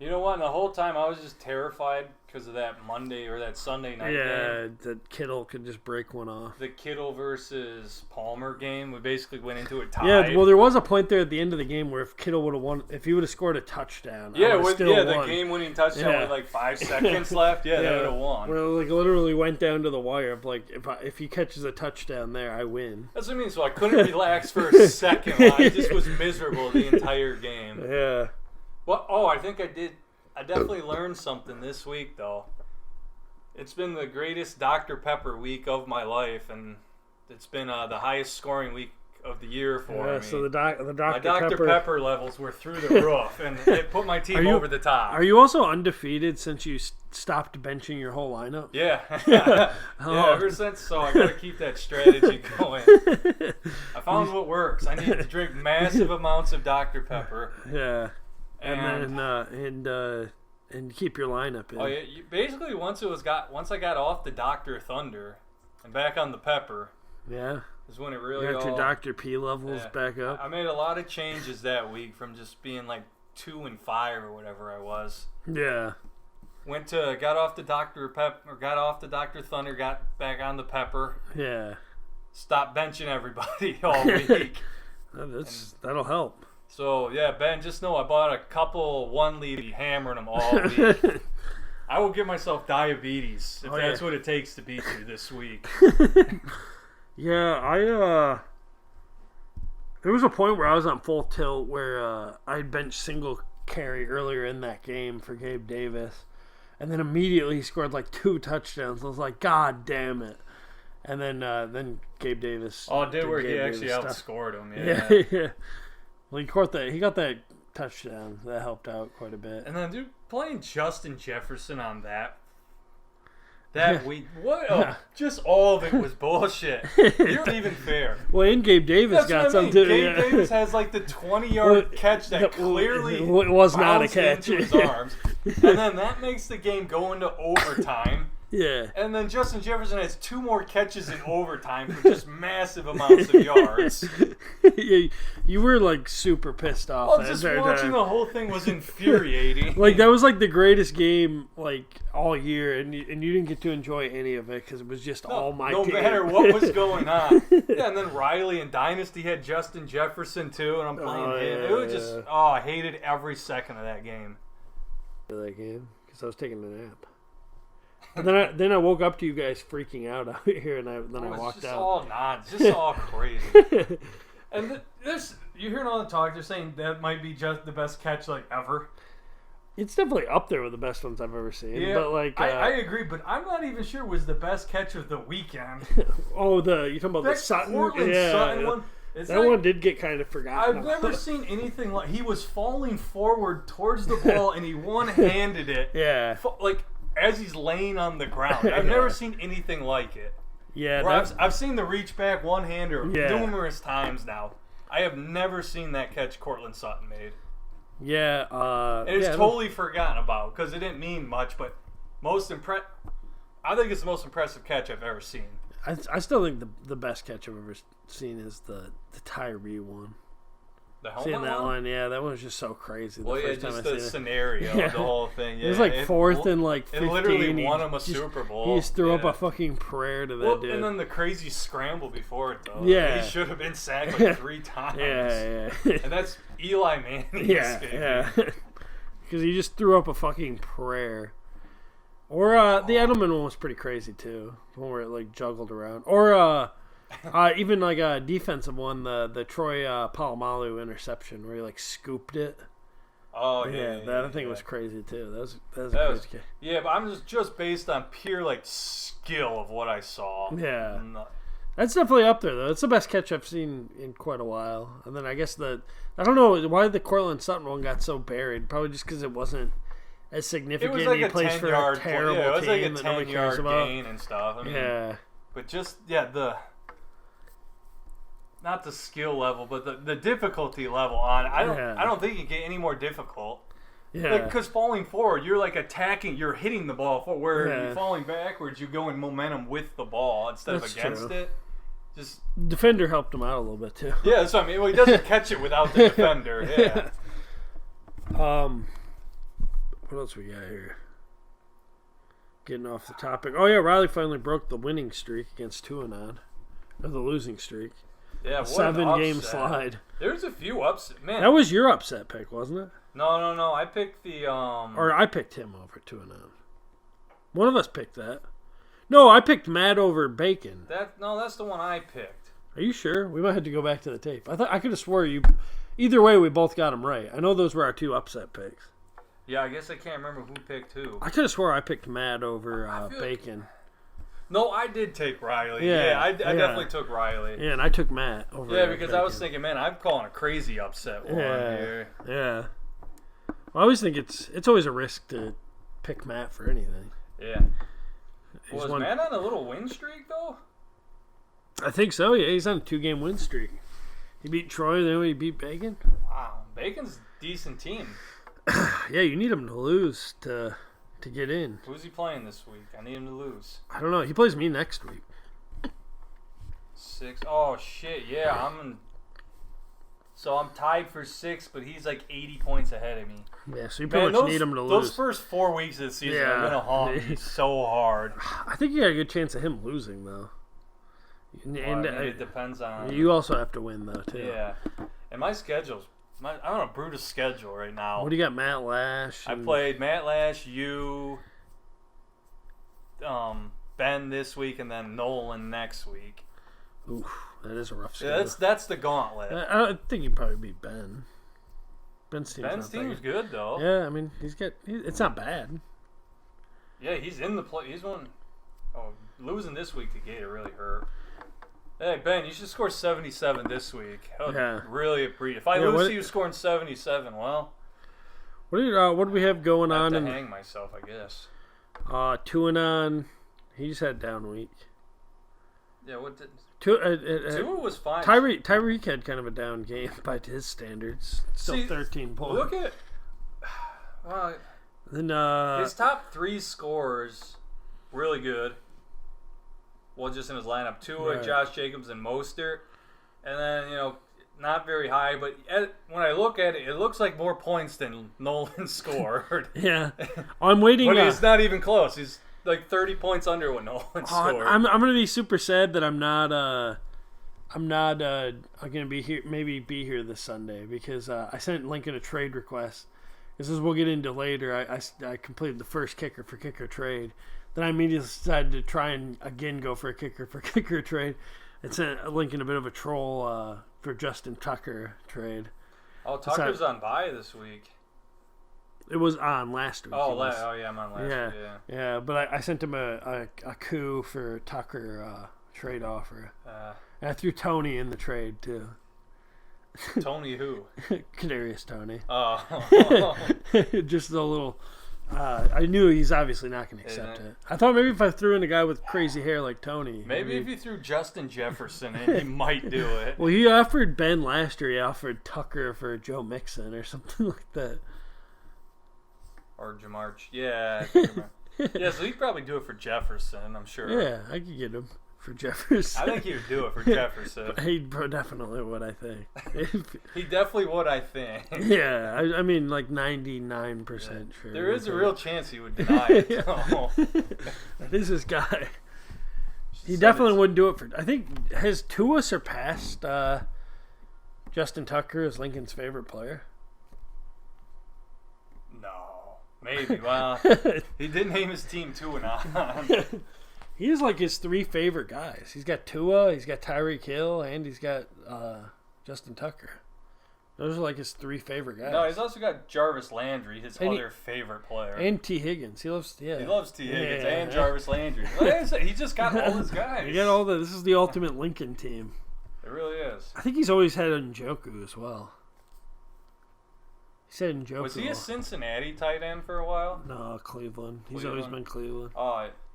[SPEAKER 1] You know what? And the whole time I was just terrified because of that Monday or that Sunday night game.
[SPEAKER 2] Yeah, that Kittle could just break one off.
[SPEAKER 1] The Kittle versus Palmer game, we basically went into it tied.
[SPEAKER 2] Yeah, well, there was a point there at the end of the game where if Kittle would have won, if he would have scored a touchdown,
[SPEAKER 1] the game-winning touchdown with 5 seconds left, they would have won.
[SPEAKER 2] Well, literally went down to the wire of if he catches a touchdown there, I win.
[SPEAKER 1] That's what I mean. So I couldn't relax for a second. I just was miserable the entire game.
[SPEAKER 2] Yeah.
[SPEAKER 1] Well, I think I did. I definitely learned something this week, though. It's been the greatest Dr. Pepper week of my life, and it's been the highest scoring week of the year for me.
[SPEAKER 2] So my
[SPEAKER 1] Dr. Pepper levels were through the roof, and it put my team over the top.
[SPEAKER 2] Are you also undefeated since you stopped benching your whole lineup?
[SPEAKER 1] Yeah. Yeah, ever since, so I got to keep that strategy going. I found what works. I need to drink massive amounts of Dr. Pepper.
[SPEAKER 2] Yeah. And keep your lineup in.
[SPEAKER 1] Oh yeah, basically once I got off the Dr. Thunder and back on the Pepper.
[SPEAKER 2] Yeah.
[SPEAKER 1] Is when it really
[SPEAKER 2] got your Dr. P levels back up.
[SPEAKER 1] I made a lot of changes that week from just being like 2 and 5 or whatever I was.
[SPEAKER 2] Yeah.
[SPEAKER 1] Got off the Dr. Thunder, got back on the Pepper.
[SPEAKER 2] Yeah.
[SPEAKER 1] Stopped benching everybody all week.
[SPEAKER 2] That'll help.
[SPEAKER 1] So yeah, Ben, just know I bought a couple 1 liter, hammering them all week. I will give myself diabetes if that's what it takes to beat you this week.
[SPEAKER 2] Yeah, there was a point where I was on full tilt where I benched single carry earlier in that game for Gabe Davis, and then immediately he scored like 2 touchdowns. I was like, God damn it! And then Gabe Davis.
[SPEAKER 1] Oh, he actually outscored him.
[SPEAKER 2] Yeah. Well, he got that touchdown. That helped out quite a bit.
[SPEAKER 1] And then, dude, playing Justin Jefferson on that week, just all of it was bullshit. You're not even fair.
[SPEAKER 2] Well, and Gabe Davis got some too.
[SPEAKER 1] Gabe Davis has like the 20-yard catch that clearly
[SPEAKER 2] was not a catch
[SPEAKER 1] into his arms, and then that makes the game go into overtime.
[SPEAKER 2] Yeah.
[SPEAKER 1] And then Justin Jefferson has 2 more catches in overtime for just massive amounts of yards.
[SPEAKER 2] You were like super pissed off.
[SPEAKER 1] Well, just watching the whole thing was infuriating.
[SPEAKER 2] Like that was like the greatest game like all year, and you didn't get to enjoy any of it because it was just all my team.
[SPEAKER 1] No matter what was going on. Yeah, and then Riley and Dynasty had Justin Jefferson too, and I'm playing him. It was just I hated every second of that game.
[SPEAKER 2] That game because I was taking a nap. And then I woke up to you guys freaking out here, and I walked out.
[SPEAKER 1] It's just all crazy. And you're hearing all the talk. They're saying that might be just the best catch like ever.
[SPEAKER 2] It's definitely up there with the best ones I've ever seen.
[SPEAKER 1] Yeah,
[SPEAKER 2] but like
[SPEAKER 1] I agree, but I'm not even sure it was the best catch of the weekend.
[SPEAKER 2] You're talking about the Sutton?
[SPEAKER 1] Sutton one.
[SPEAKER 2] That one did get kind of forgotten.
[SPEAKER 1] I've never seen anything like. He was falling forward towards the ball, and he one-handed it.
[SPEAKER 2] Yeah,
[SPEAKER 1] as he's laying on the ground. I've never seen anything like it.
[SPEAKER 2] Yeah,
[SPEAKER 1] I've seen the reach back one-hander numerous times now. I have never seen that catch Cortland Sutton made.
[SPEAKER 2] Yeah,
[SPEAKER 1] and it's totally forgotten about because it didn't mean much. But I think it's the most impressive catch I've ever seen.
[SPEAKER 2] I still think the best catch I've ever seen is the Tyree one.
[SPEAKER 1] The helmet
[SPEAKER 2] Seeing that
[SPEAKER 1] one?
[SPEAKER 2] that one was just so crazy.
[SPEAKER 1] Just the scenario, the whole thing. Yeah.
[SPEAKER 2] It was like 4th and like 15.
[SPEAKER 1] It literally won him a Super Bowl.
[SPEAKER 2] He just threw up a fucking prayer to that dude.
[SPEAKER 1] And then the crazy scramble before it, though.
[SPEAKER 2] Yeah.
[SPEAKER 1] He should have been sacked like 3 times.
[SPEAKER 2] Yeah.
[SPEAKER 1] And that's Eli Manning.
[SPEAKER 2] Yeah. Because he just threw up a fucking prayer. Or the Edelman one was pretty crazy, too. The one where it like juggled around. Or even like a defensive one, the Troy Polamalu interception where he like scooped it.
[SPEAKER 1] Oh yeah,
[SPEAKER 2] that I think was crazy too. That was a crazy catch.
[SPEAKER 1] Yeah, but I'm just based on pure like skill of what I saw.
[SPEAKER 2] Yeah, that's definitely up there though. It's the best catch I've seen in quite a while. And then I guess I don't know why the Cortland Sutton one got so buried. Probably just because it wasn't as significant.
[SPEAKER 1] It was like
[SPEAKER 2] he plays for a terrible
[SPEAKER 1] it was
[SPEAKER 2] team
[SPEAKER 1] like a
[SPEAKER 2] that nobody cares
[SPEAKER 1] 10-yard
[SPEAKER 2] about.
[SPEAKER 1] gain and stuff. I mean, but just not the skill level, but the difficulty level on. I don't think it can get any more difficult.
[SPEAKER 2] Yeah.
[SPEAKER 1] Because falling forward, you're like attacking, you're hitting the ball forward. Where you're falling backwards, you go in momentum with the ball instead of against it. Just
[SPEAKER 2] defender helped him out a little bit too.
[SPEAKER 1] Yeah, that's what I mean. Well, he doesn't catch it without the defender. Yeah.
[SPEAKER 2] What else we got here? Getting off the topic. Oh yeah, Riley finally broke the winning streak against Tuanon, or the losing streak.
[SPEAKER 1] Yeah, what
[SPEAKER 2] 7-game slide.
[SPEAKER 1] There's a few upsets. Man,
[SPEAKER 2] that was your upset pick, wasn't it?
[SPEAKER 1] No. I picked the
[SPEAKER 2] Or I picked him over Tuanon. One of us picked that. No, I picked Matt over Bacon.
[SPEAKER 1] That's the one I picked.
[SPEAKER 2] Are you sure? We might have to go back to the tape. I could have swore you. Either way, we both got them right. I know those were our 2 upset picks.
[SPEAKER 1] Yeah, I guess I can't remember who picked who.
[SPEAKER 2] I could have swore I picked Matt over Bacon.
[SPEAKER 1] No, I did take Riley. Yeah, I definitely took Riley.
[SPEAKER 2] Yeah, and I took Matt over
[SPEAKER 1] Yeah, because
[SPEAKER 2] Bacon.
[SPEAKER 1] I was thinking, man, I'm calling a crazy upset one here.
[SPEAKER 2] Yeah. Well, I always think it's always a risk to pick Matt for anything.
[SPEAKER 1] Yeah. Was Matt on a little win streak, though?
[SPEAKER 2] I think so, yeah. He's on a 2-game win streak. He beat Troy, then he beat Bacon.
[SPEAKER 1] Wow. Bacon's a decent team.
[SPEAKER 2] Yeah, you need him to lose to get in.
[SPEAKER 1] Who's he playing this week? I need him to lose.
[SPEAKER 2] I don't know. He plays me next week.
[SPEAKER 1] 6. Oh, shit. Yeah, So I'm tied for 6, but he's like 80 points ahead of me.
[SPEAKER 2] Yeah, so you pretty much need him to lose.
[SPEAKER 1] Those first 4 weeks of the season are going to haunt me so hard.
[SPEAKER 2] I think you got a good chance of him losing, though.
[SPEAKER 1] And it depends on...
[SPEAKER 2] You also have to win, though, too.
[SPEAKER 1] Yeah. And my schedule's... I'm on a brutal schedule right now.
[SPEAKER 2] What do you got, Matt Lash?
[SPEAKER 1] I played Matt Lash, you, Ben this week, and then Nolan next week.
[SPEAKER 2] Oof, that is a rough schedule.
[SPEAKER 1] Yeah, that's the gauntlet.
[SPEAKER 2] I think you'd probably beat Ben. Ben's
[SPEAKER 1] team's good, though.
[SPEAKER 2] Yeah, I mean, it's not bad.
[SPEAKER 1] Yeah, he's in the play. He's one. Oh, losing this week to Gator really hurt. Hey, Ben, you should score 77 this week. Really appreciate it. If I lose to you scoring 77, well...
[SPEAKER 2] What do we have going on?
[SPEAKER 1] I have to hang myself, I guess.
[SPEAKER 2] Tuanon, he just had a down week.
[SPEAKER 1] Yeah, what did...
[SPEAKER 2] Tua
[SPEAKER 1] was fine.
[SPEAKER 2] Tyreek had kind of a down game by his standards. Still 13 points.
[SPEAKER 1] Look at...
[SPEAKER 2] Then,
[SPEAKER 1] his top 3 scores, really good. Well, just in his lineup, Tua, Josh Jacobs, and Mostert. And then, not very high, but when I look at it, it looks like more points than Nolan scored.
[SPEAKER 2] Yeah. I'm waiting.
[SPEAKER 1] But it's not even close. He's like 30 points under what Nolan scored.
[SPEAKER 2] I'm going to be super sad that I'm not going to be here, maybe be here this Sunday, because I sent Lincoln a trade request. This is we'll get into later. I completed the first kicker for kicker trade. Then I immediately decided to try and again go for a kicker for kicker trade. It sent Lincoln a bit of a troll for Justin Tucker trade.
[SPEAKER 1] Oh, Tucker's on bye this week.
[SPEAKER 2] It was on last week.
[SPEAKER 1] Oh, yeah, I'm on last week.
[SPEAKER 2] Yeah, but I sent him a coup for Tucker trade offer. And I threw Tony in the trade too.
[SPEAKER 1] Tony who?
[SPEAKER 2] Kadarius Tony.
[SPEAKER 1] Oh.
[SPEAKER 2] Just a little... I knew he's obviously not going to accept it. I thought maybe if I threw in a guy with crazy hair like Tony.
[SPEAKER 1] Maybe if you threw Justin Jefferson in, he might do it.
[SPEAKER 2] Well, he offered Ben last year. He offered Tucker for Joe Mixon or something like that.
[SPEAKER 1] Or Jamar. Yeah. Yeah, so he'd probably do it for Jefferson, I'm sure.
[SPEAKER 2] Yeah, I could get him for Jefferson.
[SPEAKER 1] I think he would do it for Jefferson.
[SPEAKER 2] He definitely would, I think.
[SPEAKER 1] He definitely would, I think.
[SPEAKER 2] Yeah, I mean, like 99% sure.
[SPEAKER 1] There is a real chance he would deny it.
[SPEAKER 2] That is his guy. He definitely wouldn't do it for... I think, has Tua surpassed Justin Tucker as Lincoln's favorite player?
[SPEAKER 1] No. Maybe. Well, he did name his team Tua.
[SPEAKER 2] He is like his 3 favorite guys. He's got Tua, he's got Tyreek Hill, and he's got Justin Tucker. Those are like his 3 favorite guys.
[SPEAKER 1] No, he's also got Jarvis Landry, his other favorite player.
[SPEAKER 2] And T. Higgins. He loves T.
[SPEAKER 1] Higgins and Jarvis Landry. He just got all his guys.
[SPEAKER 2] This is the ultimate Lincoln team.
[SPEAKER 1] It really is.
[SPEAKER 2] I think he's always had Njoku as well. He said Njoku.
[SPEAKER 1] Was he a Cincinnati tight end for a while?
[SPEAKER 2] No, Cleveland. He's always been Cleveland.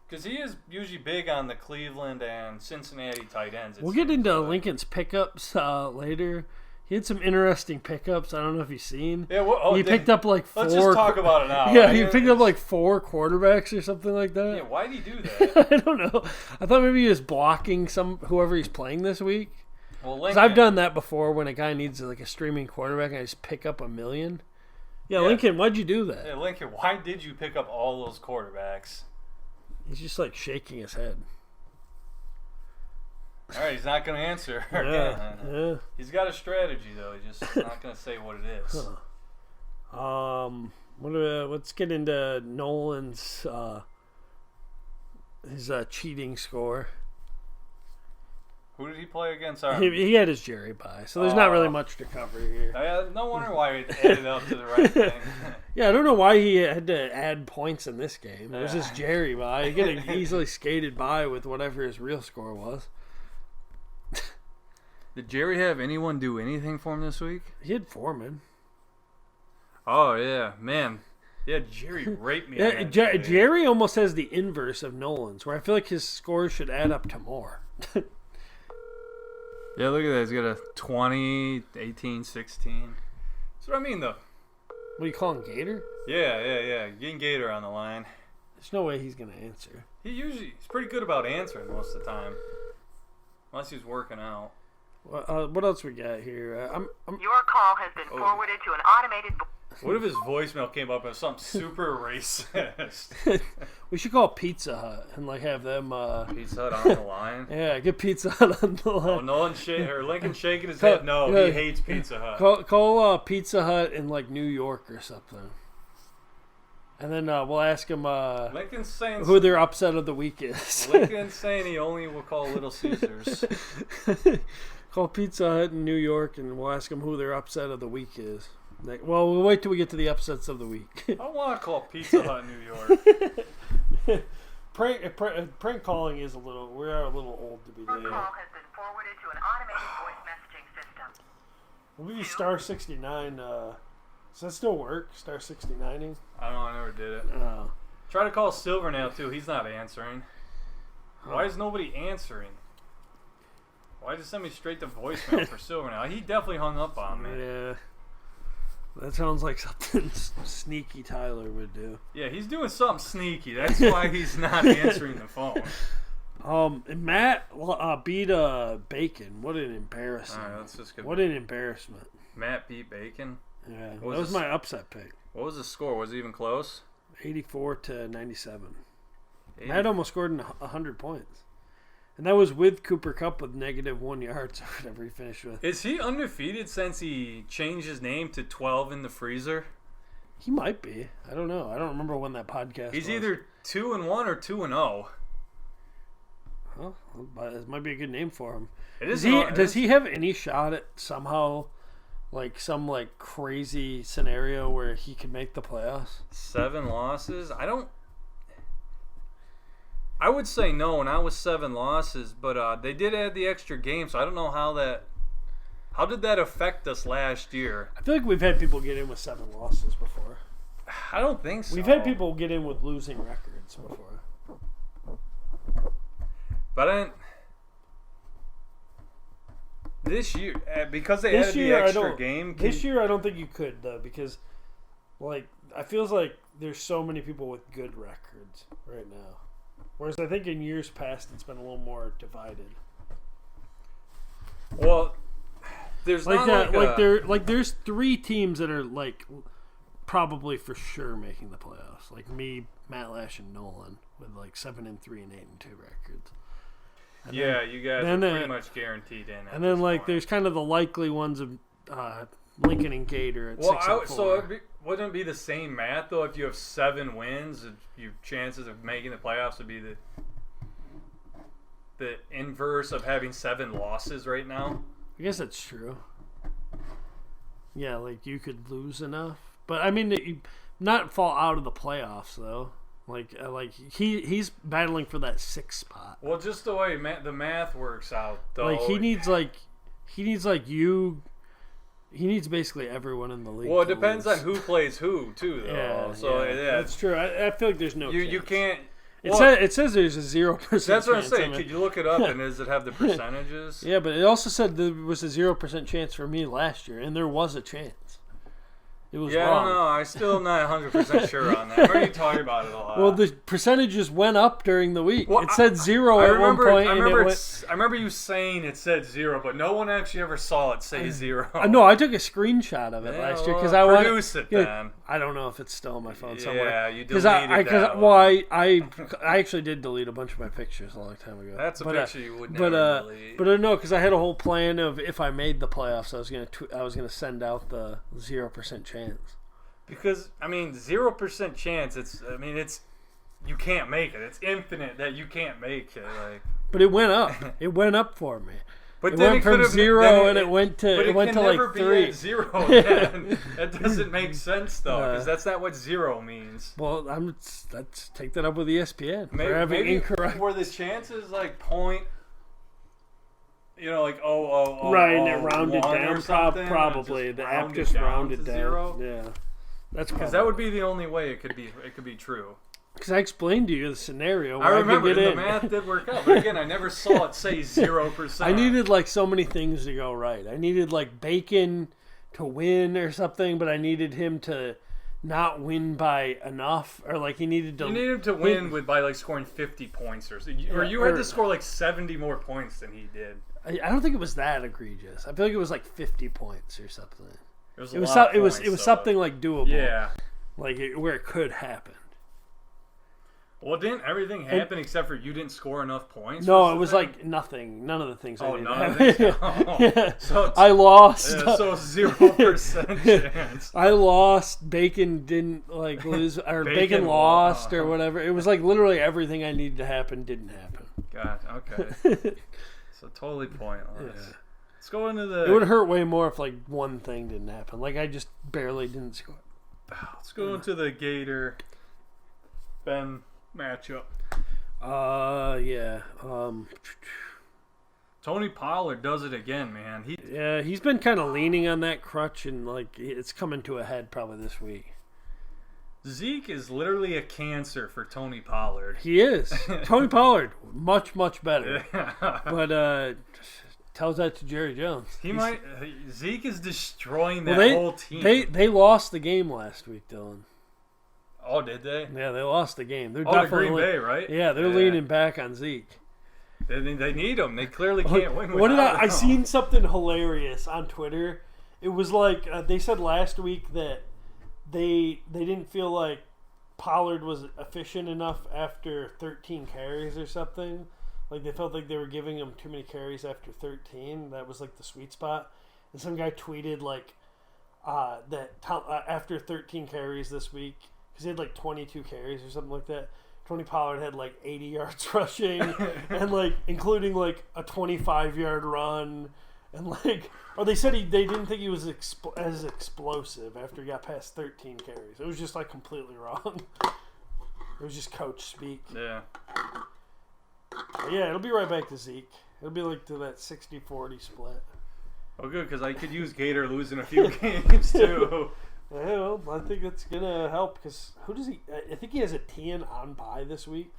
[SPEAKER 1] Because he is usually big on the Cleveland and Cincinnati tight ends.
[SPEAKER 2] We'll get into Lincoln's pickups later. He had some interesting pickups. I don't know if you've seen.
[SPEAKER 1] Yeah,
[SPEAKER 2] he picked up like 4.
[SPEAKER 1] Let's just talk about it now.
[SPEAKER 2] Yeah, he picked up like 4 quarterbacks or something like that.
[SPEAKER 1] Yeah, why did he do that?
[SPEAKER 2] I don't know. I thought maybe he was blocking whoever he's playing this week.
[SPEAKER 1] Well,
[SPEAKER 2] Because I've done that before when a guy needs like a streaming quarterback and I just pick up $1 million. Yeah, Lincoln, why'd you do that?
[SPEAKER 1] Yeah, Lincoln, why did you pick up all those quarterbacks?
[SPEAKER 2] He's just like shaking his head.
[SPEAKER 1] All right, he's not going to answer.
[SPEAKER 2] Yeah.
[SPEAKER 1] He's got a strategy though. He's just not going to say what it is.
[SPEAKER 2] Let's get into Nolan's his cheating score.
[SPEAKER 1] Who did he play against our?
[SPEAKER 2] He had his Jerry bye, so there's not really much to cover here.
[SPEAKER 1] No wonder why he added up to the right thing.
[SPEAKER 2] Yeah, I don't know why he had to add points in this game. It was just Jerry bye. He could have easily skated by with whatever his real score was.
[SPEAKER 1] Did Jerry have anyone do anything for him this week?
[SPEAKER 2] He had Foreman.
[SPEAKER 1] Oh, yeah. Man. Yeah, Jerry raped me.
[SPEAKER 2] Yeah, Jerry almost has the inverse of Nolan's, where I feel like his scores should add up to more.
[SPEAKER 1] Yeah, look at that. He's got a 20, 18, 16. That's what I mean, though.
[SPEAKER 2] What do you call him, Gator?
[SPEAKER 1] Yeah. Getting Gator on the line.
[SPEAKER 2] There's no way he's going to answer.
[SPEAKER 1] He's pretty good about answering most of the time. Unless he's working out.
[SPEAKER 2] What else we got here?
[SPEAKER 3] Your call has been forwarded to an automated...
[SPEAKER 1] What if his voicemail came up as something super racist?
[SPEAKER 2] We should call Pizza Hut and have them.
[SPEAKER 1] Pizza Hut on the line.
[SPEAKER 2] Yeah, get Pizza Hut on the line.
[SPEAKER 1] Oh, Lincoln shaking his head. No, he hates Pizza Hut.
[SPEAKER 2] Call Pizza Hut in New York or something, and then we'll ask him.
[SPEAKER 1] Lincoln's saying
[SPEAKER 2] who their upset of the week is.
[SPEAKER 1] Lincoln's saying he only will call Little Caesars.
[SPEAKER 2] Call Pizza Hut in New York and we'll ask him who their upset of the week is. Well, we'll wait till we get to the upsets of the week.
[SPEAKER 1] I want to call Pizza Hut in New York.
[SPEAKER 2] Prank calling is we are a little old to be doing.
[SPEAKER 3] Your call has been forwarded to an automated voice messaging system.
[SPEAKER 2] We'll use star 69. Does that still work? Star 69ing?
[SPEAKER 1] I don't know. I never did it.
[SPEAKER 2] Oh.
[SPEAKER 1] Try to call Silvernail too. He's not answering. Why is nobody answering? Why just send me straight to voicemail for Silvernail? He definitely hung up on me.
[SPEAKER 2] Yeah. That sounds like something sneaky Tyler would do.
[SPEAKER 1] Yeah, he's doing something sneaky. That's why he's not answering the phone.
[SPEAKER 2] And Matt beat Bacon. What an embarrassment.
[SPEAKER 1] All right, let's just
[SPEAKER 2] what an embarrassment.
[SPEAKER 1] Matt beat Bacon?
[SPEAKER 2] Yeah, that was my upset pick.
[SPEAKER 1] What was the score? Was it even close?
[SPEAKER 2] 84-97. Matt almost scored 100 points. And that was with Cooper Kupp with -1 yards or whatever he finished with.
[SPEAKER 1] Is he undefeated since he changed his name to 12 in the freezer?
[SPEAKER 2] He might be. I don't know. I don't remember when that podcast
[SPEAKER 1] He's
[SPEAKER 2] was.
[SPEAKER 1] either 2-1 or 2-0.
[SPEAKER 2] Well, it might be a good name for him.
[SPEAKER 1] Does
[SPEAKER 2] he have any shot at somehow some crazy scenario where he can make the playoffs?
[SPEAKER 1] 7 losses? I would say no, and I was 7 losses, but they did add the extra game, so I don't know how did that affect us last year?
[SPEAKER 2] I feel like we've had people get in with 7 losses before.
[SPEAKER 1] I don't think so.
[SPEAKER 2] We've had people get in with losing records before.
[SPEAKER 1] But this year, because they added the extra game.
[SPEAKER 2] This year I don't think you could, though, because I feels like there's so many people with good records right now. Whereas I think in years past it's been a little more divided.
[SPEAKER 1] Well, there's
[SPEAKER 2] there's 3 teams that are probably for sure making the playoffs. Like me, Matt Lash, and Nolan with 7-3 and 8-2 records. And
[SPEAKER 1] you guys are pretty
[SPEAKER 2] much
[SPEAKER 1] guaranteed in.
[SPEAKER 2] And then there's kind of the likely ones of Lincoln and Gator at 6-4.
[SPEAKER 1] So wouldn't it be the same math though? If you have 7 wins, your chances of making the playoffs would be the inverse of having 7 losses right now.
[SPEAKER 2] I guess that's true. Yeah, you could lose enough, but I mean, you not fall out of the playoffs though. He's battling for that 6th spot.
[SPEAKER 1] Well, just the way the math works out though.
[SPEAKER 2] He needs basically everyone in the league.
[SPEAKER 1] Well, it depends on who plays who, too, though.
[SPEAKER 2] Yeah, that's true. I feel like there's no chance.
[SPEAKER 1] You can't...
[SPEAKER 2] It says there's a 0% chance.
[SPEAKER 1] That's what I'm saying. Could you look it up, and does it have the percentages?
[SPEAKER 2] Yeah, but it also said there was a 0% chance for me last year, and there was a chance. It was wrong.
[SPEAKER 1] I don't know. I'm still not 100% sure on that. I heard you talking about it a lot.
[SPEAKER 2] Well, the percentages went up during the week. Well, it said 0 at one point.
[SPEAKER 1] I remember you saying it said 0, but no one actually ever saw it say 0.
[SPEAKER 2] No, I took a screenshot of it last year because I wanted to
[SPEAKER 1] produce it. Then
[SPEAKER 2] I don't know if it's still on my phone somewhere.
[SPEAKER 1] Yeah, you deleted that.
[SPEAKER 2] I actually did delete a bunch of my pictures a long time ago.
[SPEAKER 1] That's a picture you would never delete.
[SPEAKER 2] But no, because I had a whole plan of if I made the playoffs, I was gonna send out the 0% chance.
[SPEAKER 1] Because 0% chance. You can't make it. It's infinite that you can't make it.
[SPEAKER 2] But it went up. It went up for me.
[SPEAKER 1] But
[SPEAKER 2] it
[SPEAKER 1] then
[SPEAKER 2] went from 0 and it went to like 3.
[SPEAKER 1] At 0 again. That doesn't make sense though, because that's not what 0 means.
[SPEAKER 2] Well, let's take that up with ESPN.
[SPEAKER 1] Maybe
[SPEAKER 2] incorrect.
[SPEAKER 1] Were the chances like point? Like
[SPEAKER 2] right, and it rounded down. Probably the app just rounded down.
[SPEAKER 1] 0?
[SPEAKER 2] Yeah, that's
[SPEAKER 1] because that would be the only way it could be true.
[SPEAKER 2] Because I explained to you the scenario.
[SPEAKER 1] I remember the math did work out, but again, I never saw it say 0%.
[SPEAKER 2] I needed like so many things to go right. I needed like Bacon to win or something, but I needed him to not win by enough, or like he needed to.
[SPEAKER 1] You needed him to win by like scoring 50 points, or you had to score like 70 more points than he did.
[SPEAKER 2] I don't think it was that egregious. I feel like it was like 50 points or something.
[SPEAKER 1] It was
[SPEAKER 2] something like doable.
[SPEAKER 1] Yeah,
[SPEAKER 2] where it could happen.
[SPEAKER 1] Well, didn't everything happen except for you didn't score enough points?
[SPEAKER 2] No, it was like nothing. None of the things.
[SPEAKER 1] Oh, none of the things.
[SPEAKER 2] Yeah. So I lost.
[SPEAKER 1] Yeah, so 0% chance.
[SPEAKER 2] I lost. Bacon didn't lose, or Bacon lost, or whatever. It was like literally everything I needed to happen didn't happen.
[SPEAKER 1] God, okay. So totally pointless. Yeah. Let's go into the.
[SPEAKER 2] It would hurt way more if like one thing didn't happen. Like I just barely didn't score.
[SPEAKER 1] Let's go into the Gator Ben matchup.
[SPEAKER 2] Yeah.
[SPEAKER 1] Tony Pollard does it again, man.
[SPEAKER 2] He's been kind of leaning on that crutch, and like it's coming to a head probably this week.
[SPEAKER 1] Zeke is literally a cancer for Tony Pollard.
[SPEAKER 2] He is. Tony Pollard, much better. But tells that to Jerry Jones.
[SPEAKER 1] Zeke is destroying that whole team.
[SPEAKER 2] They lost the game last week, Dylan.
[SPEAKER 1] Oh, did they?
[SPEAKER 2] Yeah, they lost the game. They're
[SPEAKER 1] definitely Green Bay, right?
[SPEAKER 2] Yeah, they're leaning back on Zeke.
[SPEAKER 1] They need him. They clearly can't win without him.
[SPEAKER 2] I seen something hilarious on Twitter. It was like they said last week that they didn't feel like Pollard was efficient enough after 13 carries or something. Like they felt like they were giving him too many carries after 13. That was like the sweet spot. And some guy tweeted like that after 13 carries this week, because he had like 22 carries or something like that, Tony Pollard had like 80 yards rushing and like including like a 25-yard run. And like, or they said they didn't think he was as explosive after he got past 13 carries. It was just like completely wrong. It was just coach speak.
[SPEAKER 1] Yeah.
[SPEAKER 2] But yeah, it'll be right back to Zeke. It'll be like to that 60-40 split.
[SPEAKER 1] Oh, good, because I could use Gator losing a few games too.
[SPEAKER 2] Yeah, well, I think that's gonna help because who does he? I think he has a 10 on bye this week.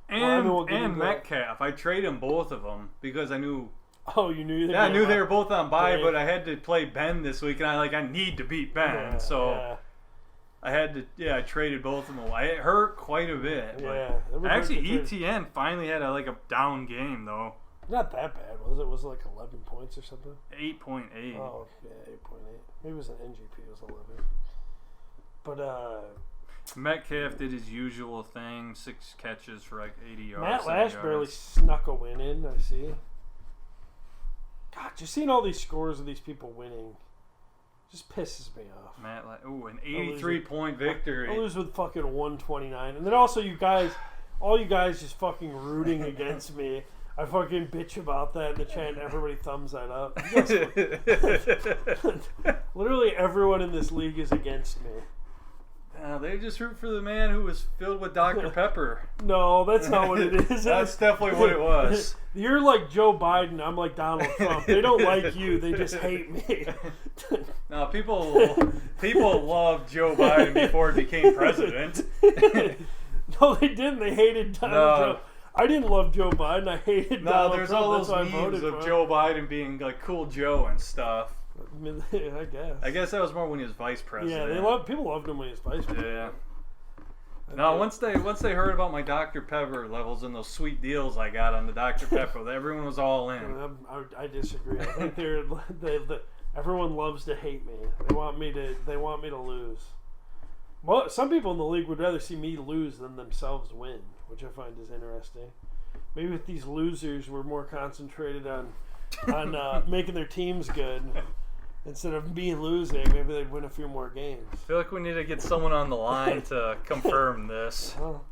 [SPEAKER 1] And Metcalf. I traded both of them because I knew.
[SPEAKER 2] Oh, you knew?
[SPEAKER 1] I knew they were both on bye, but I had to play Ben this week, and I need to beat Ben, I had to. Yeah, I traded both of them away. It hurt quite a bit.
[SPEAKER 2] Yeah,
[SPEAKER 1] actually, ETN finally had a down game though.
[SPEAKER 2] Not that bad, was it? Was it like 11 points or something?
[SPEAKER 1] 8.8.
[SPEAKER 2] Oh yeah, 8.8. Maybe it was an NGP. It was 11. But
[SPEAKER 1] Metcalf did his usual thing: 6 catches for like 80 yards.
[SPEAKER 2] Matt Lash barely snuck a win in. I see. God, just seeing all these scores of these people winning just pisses me off.
[SPEAKER 1] An 83-point victory.
[SPEAKER 2] I lose with fucking 129. And then also all you guys just fucking rooting against me. I fucking bitch about that in the chat and everybody thumbs that up. Literally everyone in this league is against me.
[SPEAKER 1] They just root for the man who was filled with Dr. Pepper.
[SPEAKER 2] No, that's not what it is.
[SPEAKER 1] That's definitely what it was.
[SPEAKER 2] You're like Joe Biden. I'm like Donald Trump. They don't like you. They just hate me.
[SPEAKER 1] No, people loved Joe Biden before he became president.
[SPEAKER 2] No, they didn't. They hated Donald Trump. I didn't love Joe Biden. I hated Donald Trump.
[SPEAKER 1] There's all those memes of Joe Biden being like Cool Joe and stuff.
[SPEAKER 2] I
[SPEAKER 1] guess that was more when he was vice president.
[SPEAKER 2] Yeah, people loved him when he was vice president.
[SPEAKER 1] Yeah. No, once they heard about my Dr. Pepper levels and those sweet deals I got on the Dr. Pepper, everyone was all in.
[SPEAKER 2] I disagree. I think everyone loves to hate me. They want me to lose. Well, some people in the league would rather see me lose than themselves win, which I find is interesting. Maybe if these losers were more concentrated on making their teams good instead of me losing, maybe they'd win a few more games.
[SPEAKER 1] I feel like we need to get someone on the line to confirm this.
[SPEAKER 2] Well,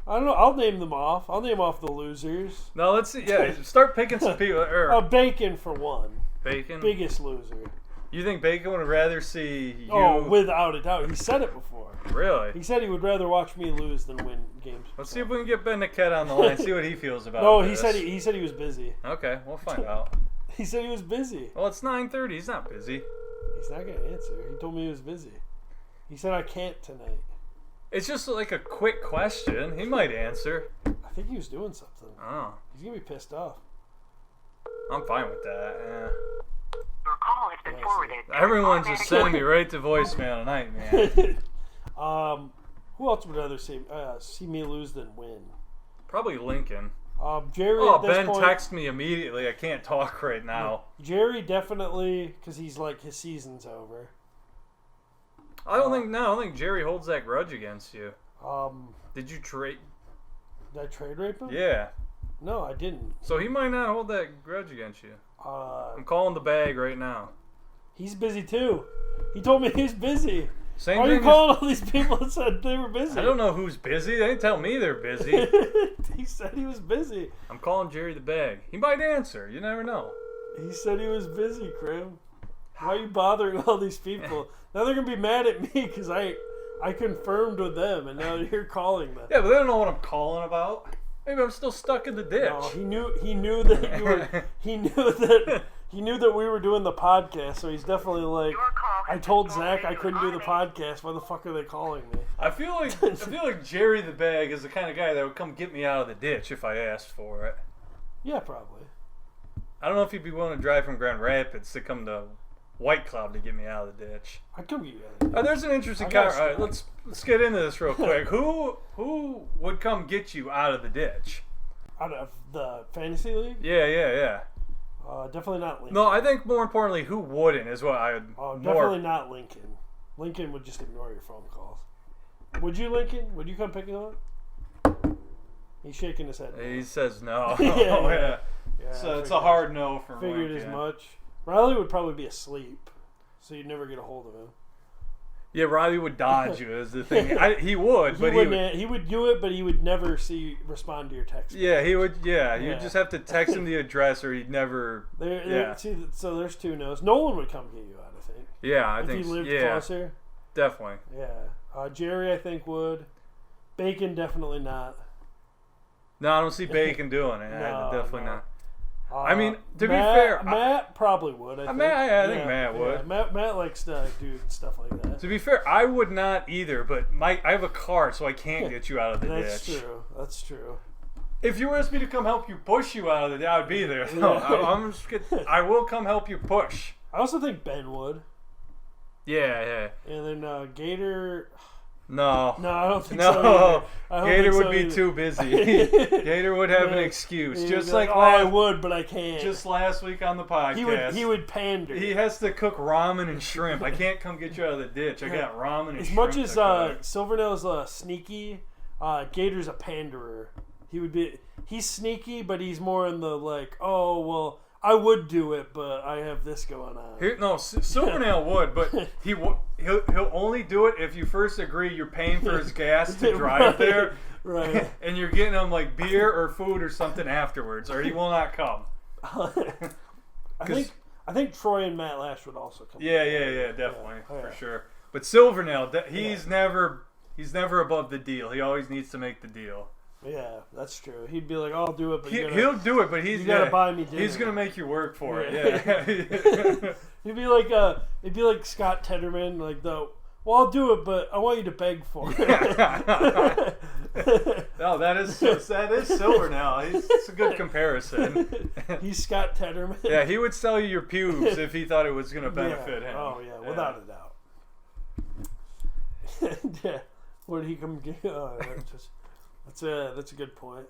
[SPEAKER 2] I don't know. I'll name them off. I'll name off the losers.
[SPEAKER 1] No, let's see. Yeah, start picking some people.
[SPEAKER 2] Bacon for one.
[SPEAKER 1] Bacon?
[SPEAKER 2] Biggest loser.
[SPEAKER 1] You think Bacon would rather see you?
[SPEAKER 2] Oh, without a doubt. He said it before.
[SPEAKER 1] Really?
[SPEAKER 2] He said he would rather watch me lose than win games.
[SPEAKER 1] Let's see if we can get Ben Niket on the line. See what he feels about
[SPEAKER 2] this. He said he was busy.
[SPEAKER 1] Okay, we'll find out.
[SPEAKER 2] He said he was busy.
[SPEAKER 1] Well, it's 9:30. He's not busy.
[SPEAKER 2] He's not going to answer. He told me he was busy. He said I can't tonight.
[SPEAKER 1] It's just like a quick question. He might answer.
[SPEAKER 2] I think he was doing something.
[SPEAKER 1] Oh.
[SPEAKER 2] He's going to be pissed off.
[SPEAKER 1] I'm fine with that. Yeah.
[SPEAKER 3] Your call has been forwarded.
[SPEAKER 1] Everyone's just sending me right to voicemail tonight, man.
[SPEAKER 2] Who else would rather see me lose than win?
[SPEAKER 1] Probably Lincoln.
[SPEAKER 2] Jerry.
[SPEAKER 1] Ben texted me immediately. I can't talk right now.
[SPEAKER 2] Jerry definitely, because he's like his season's over.
[SPEAKER 1] I don't think Jerry holds that grudge against you. Did you trade?
[SPEAKER 2] Did I trade rape him?
[SPEAKER 1] Yeah.
[SPEAKER 2] No, I didn't.
[SPEAKER 1] So he might not hold that grudge against you. I'm calling the bag right now.
[SPEAKER 2] He's busy too. He told me he's busy.
[SPEAKER 1] Same
[SPEAKER 2] Why
[SPEAKER 1] thing
[SPEAKER 2] are you calling all these people that said they were busy?
[SPEAKER 1] I don't know who's busy. They didn't tell me they're busy.
[SPEAKER 2] He said he was busy.
[SPEAKER 1] I'm calling Jerry the bag. He might answer. You never know.
[SPEAKER 2] He said he was busy, Krim. Why are you bothering all these people? Now they're going to be mad at me because I confirmed with them, and now you're calling them.
[SPEAKER 1] Yeah, but they don't know what I'm calling about. Maybe I'm still stuck in the ditch.
[SPEAKER 2] No, he knew that you were. He knew that we were doing the podcast, so he's definitely like. I told Zach I couldn't do the podcast. Why the fuck are they calling me?
[SPEAKER 1] I feel like Jerry the Bag is the kind of guy that would come get me out of the ditch if I asked for it.
[SPEAKER 2] Yeah, probably.
[SPEAKER 1] I don't know if he'd be willing to drive from Grand Rapids to come to White Cloud to get me out of the ditch.
[SPEAKER 2] I'd come get you out of the ditch.
[SPEAKER 1] There's an interesting all right, let's get into this real quick. Who would come get you out of the ditch?
[SPEAKER 2] Out of the fantasy league?
[SPEAKER 1] Yeah.
[SPEAKER 2] Definitely not Lincoln.
[SPEAKER 1] No, I think more importantly, who wouldn't is what I would.
[SPEAKER 2] Definitely not Lincoln. Lincoln would just ignore your phone calls. Would you, Lincoln? Would you come pick him up? He's shaking his head.
[SPEAKER 1] He says no.
[SPEAKER 2] Yeah.
[SPEAKER 1] So it's a hard no for me.
[SPEAKER 2] Figured as much. Riley would probably be asleep, so you'd never get a hold of him.
[SPEAKER 1] Yeah, Riley would dodge you is the thing. He would, but
[SPEAKER 2] he would do it, but he would never respond to your text.
[SPEAKER 1] Yeah, he would. Yeah, you'd just have to text him the address, or he'd never.
[SPEAKER 2] So there's two no's. Nolan would come get you out, I think.
[SPEAKER 1] Yeah, I think.
[SPEAKER 2] If he lived closer.
[SPEAKER 1] Definitely.
[SPEAKER 2] Yeah, Jerry I think would. Bacon definitely not.
[SPEAKER 1] No, I don't see Bacon doing it.
[SPEAKER 2] No,
[SPEAKER 1] definitely
[SPEAKER 2] no.
[SPEAKER 1] not. I mean, to be fair,
[SPEAKER 2] Matt probably would. I think
[SPEAKER 1] Matt would.
[SPEAKER 2] Yeah, Matt likes to do stuff like that.
[SPEAKER 1] To be fair, I would not either. But I have a car, so I can't get you out of the ditch.
[SPEAKER 2] That's true.
[SPEAKER 1] If you asked me to come help you push you out of the ditch, I would be there. No, I will come help you push.
[SPEAKER 2] I also think Ben would.
[SPEAKER 1] Yeah.
[SPEAKER 2] And then Gator.
[SPEAKER 1] No,
[SPEAKER 2] I don't think so.
[SPEAKER 1] Gator would be too busy. Gator would have an excuse, just like
[SPEAKER 2] I would, but I can't.
[SPEAKER 1] Just last week on the podcast,
[SPEAKER 2] he would pander.
[SPEAKER 1] He has to cook ramen and shrimp. I can't come get you out of the ditch. I got ramen and
[SPEAKER 2] as
[SPEAKER 1] shrimp.
[SPEAKER 2] As much as Silvernail's sneaky, Gator's a panderer. He's sneaky, but he's more in the like, oh well, I would do it, but I have this going on.
[SPEAKER 1] Silvernail would, but he'll only do it if you first agree you're paying for his gas to drive there,
[SPEAKER 2] right?
[SPEAKER 1] And you're getting him like beer or food or something afterwards, or he will not come.
[SPEAKER 2] I think Troy and Matt Lash would also come.
[SPEAKER 1] Yeah, definitely for sure. But Silvernail, he's never above the deal. He always needs to make the deal.
[SPEAKER 2] Yeah, that's true. He'd be like, "I'll do it," but
[SPEAKER 1] he'll do it, but you
[SPEAKER 2] gotta buy me dinner.
[SPEAKER 1] He's gonna make you work for it. Yeah.
[SPEAKER 2] It'd be like Scott Tederman, like I'll do it, but I want you to beg for it.
[SPEAKER 1] No, that is Silvernail. It's a good comparison.
[SPEAKER 2] He's Scott Tederman.
[SPEAKER 1] Yeah, he would sell you your pubes if he thought it was gonna benefit him.
[SPEAKER 2] Oh yeah, without a doubt. Yeah, would he come get? That's a good point.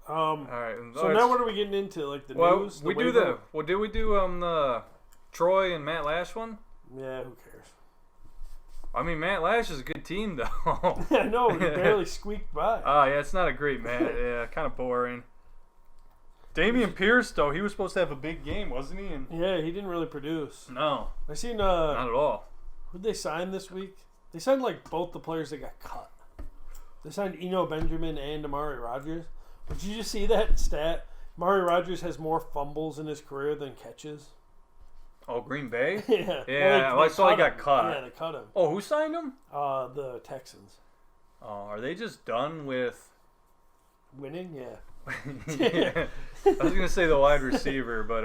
[SPEAKER 2] All right. So now what are we getting into? Like the news?
[SPEAKER 1] Did we do the Troy and Matt Lash one?
[SPEAKER 2] Yeah, who cares?
[SPEAKER 1] I mean, Matt Lash is a good team though.
[SPEAKER 2] I know, he barely squeaked by.
[SPEAKER 1] Yeah, it's not a great Matt. Yeah, kind of boring. Damian Pierce though, he was supposed to have a big game, wasn't he?
[SPEAKER 2] Yeah, he didn't really produce.
[SPEAKER 1] No.
[SPEAKER 2] I seen
[SPEAKER 1] not at all.
[SPEAKER 2] Who'd they sign this week? They signed like both the players that got cut. They signed Eno Benjamin and Amari Rodgers. But did you just see that stat? Amari Rodgers has more fumbles in his career than catches.
[SPEAKER 1] Oh, Green Bay?
[SPEAKER 2] Yeah.
[SPEAKER 1] Yeah, well, I saw he got cut.
[SPEAKER 2] Yeah, they cut him.
[SPEAKER 1] Oh, who signed him?
[SPEAKER 2] The Texans.
[SPEAKER 1] Oh, are they just done with...
[SPEAKER 2] Winning? Yeah.
[SPEAKER 1] Yeah. I was going to say the wide receiver, but...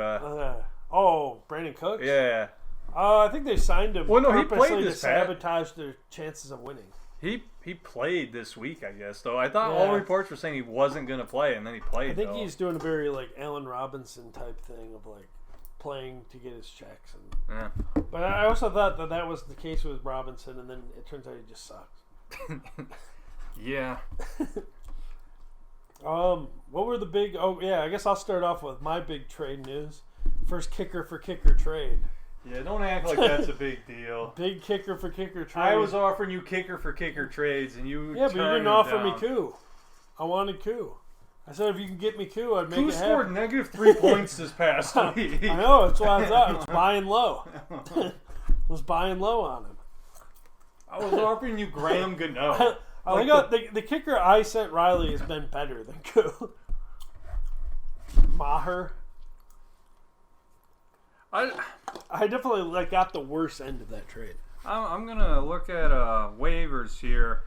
[SPEAKER 2] Brandon Cooks?
[SPEAKER 1] Yeah.
[SPEAKER 2] I think they signed him
[SPEAKER 1] he
[SPEAKER 2] purposely
[SPEAKER 1] played
[SPEAKER 2] to
[SPEAKER 1] this
[SPEAKER 2] sabotage their chances of winning.
[SPEAKER 1] He played this week, I guess, though. I thought all reports were saying he wasn't going to play, and then he played,
[SPEAKER 2] I think he's doing a very, Allen Robinson type thing of, playing to get his checks.
[SPEAKER 1] Yeah.
[SPEAKER 2] But I also thought that was the case with Robinson, and then it turns out he just sucks.
[SPEAKER 1] Yeah.
[SPEAKER 2] What were the big... Oh, yeah, I guess I'll start off with my big trade news. First kicker for kicker trade.
[SPEAKER 1] Yeah, don't act like that's a big deal.
[SPEAKER 2] Big kicker for kicker trade.
[SPEAKER 1] I was offering you kicker for kicker trades, and you
[SPEAKER 2] but you didn't offer me
[SPEAKER 1] down.
[SPEAKER 2] Koo. I wanted Koo. I said if you can get me Koo, I'd make
[SPEAKER 1] Koo
[SPEAKER 2] it happen.
[SPEAKER 1] scored -3 points this past week.
[SPEAKER 2] I know, that's why I thought. It was buying low. Was buying low on him.
[SPEAKER 1] I was offering you Graham Gano.
[SPEAKER 2] I think the kicker I sent Riley has been better than Koo. Maher. I definitely got the worst end of that trade.
[SPEAKER 1] I'm gonna look at waivers here.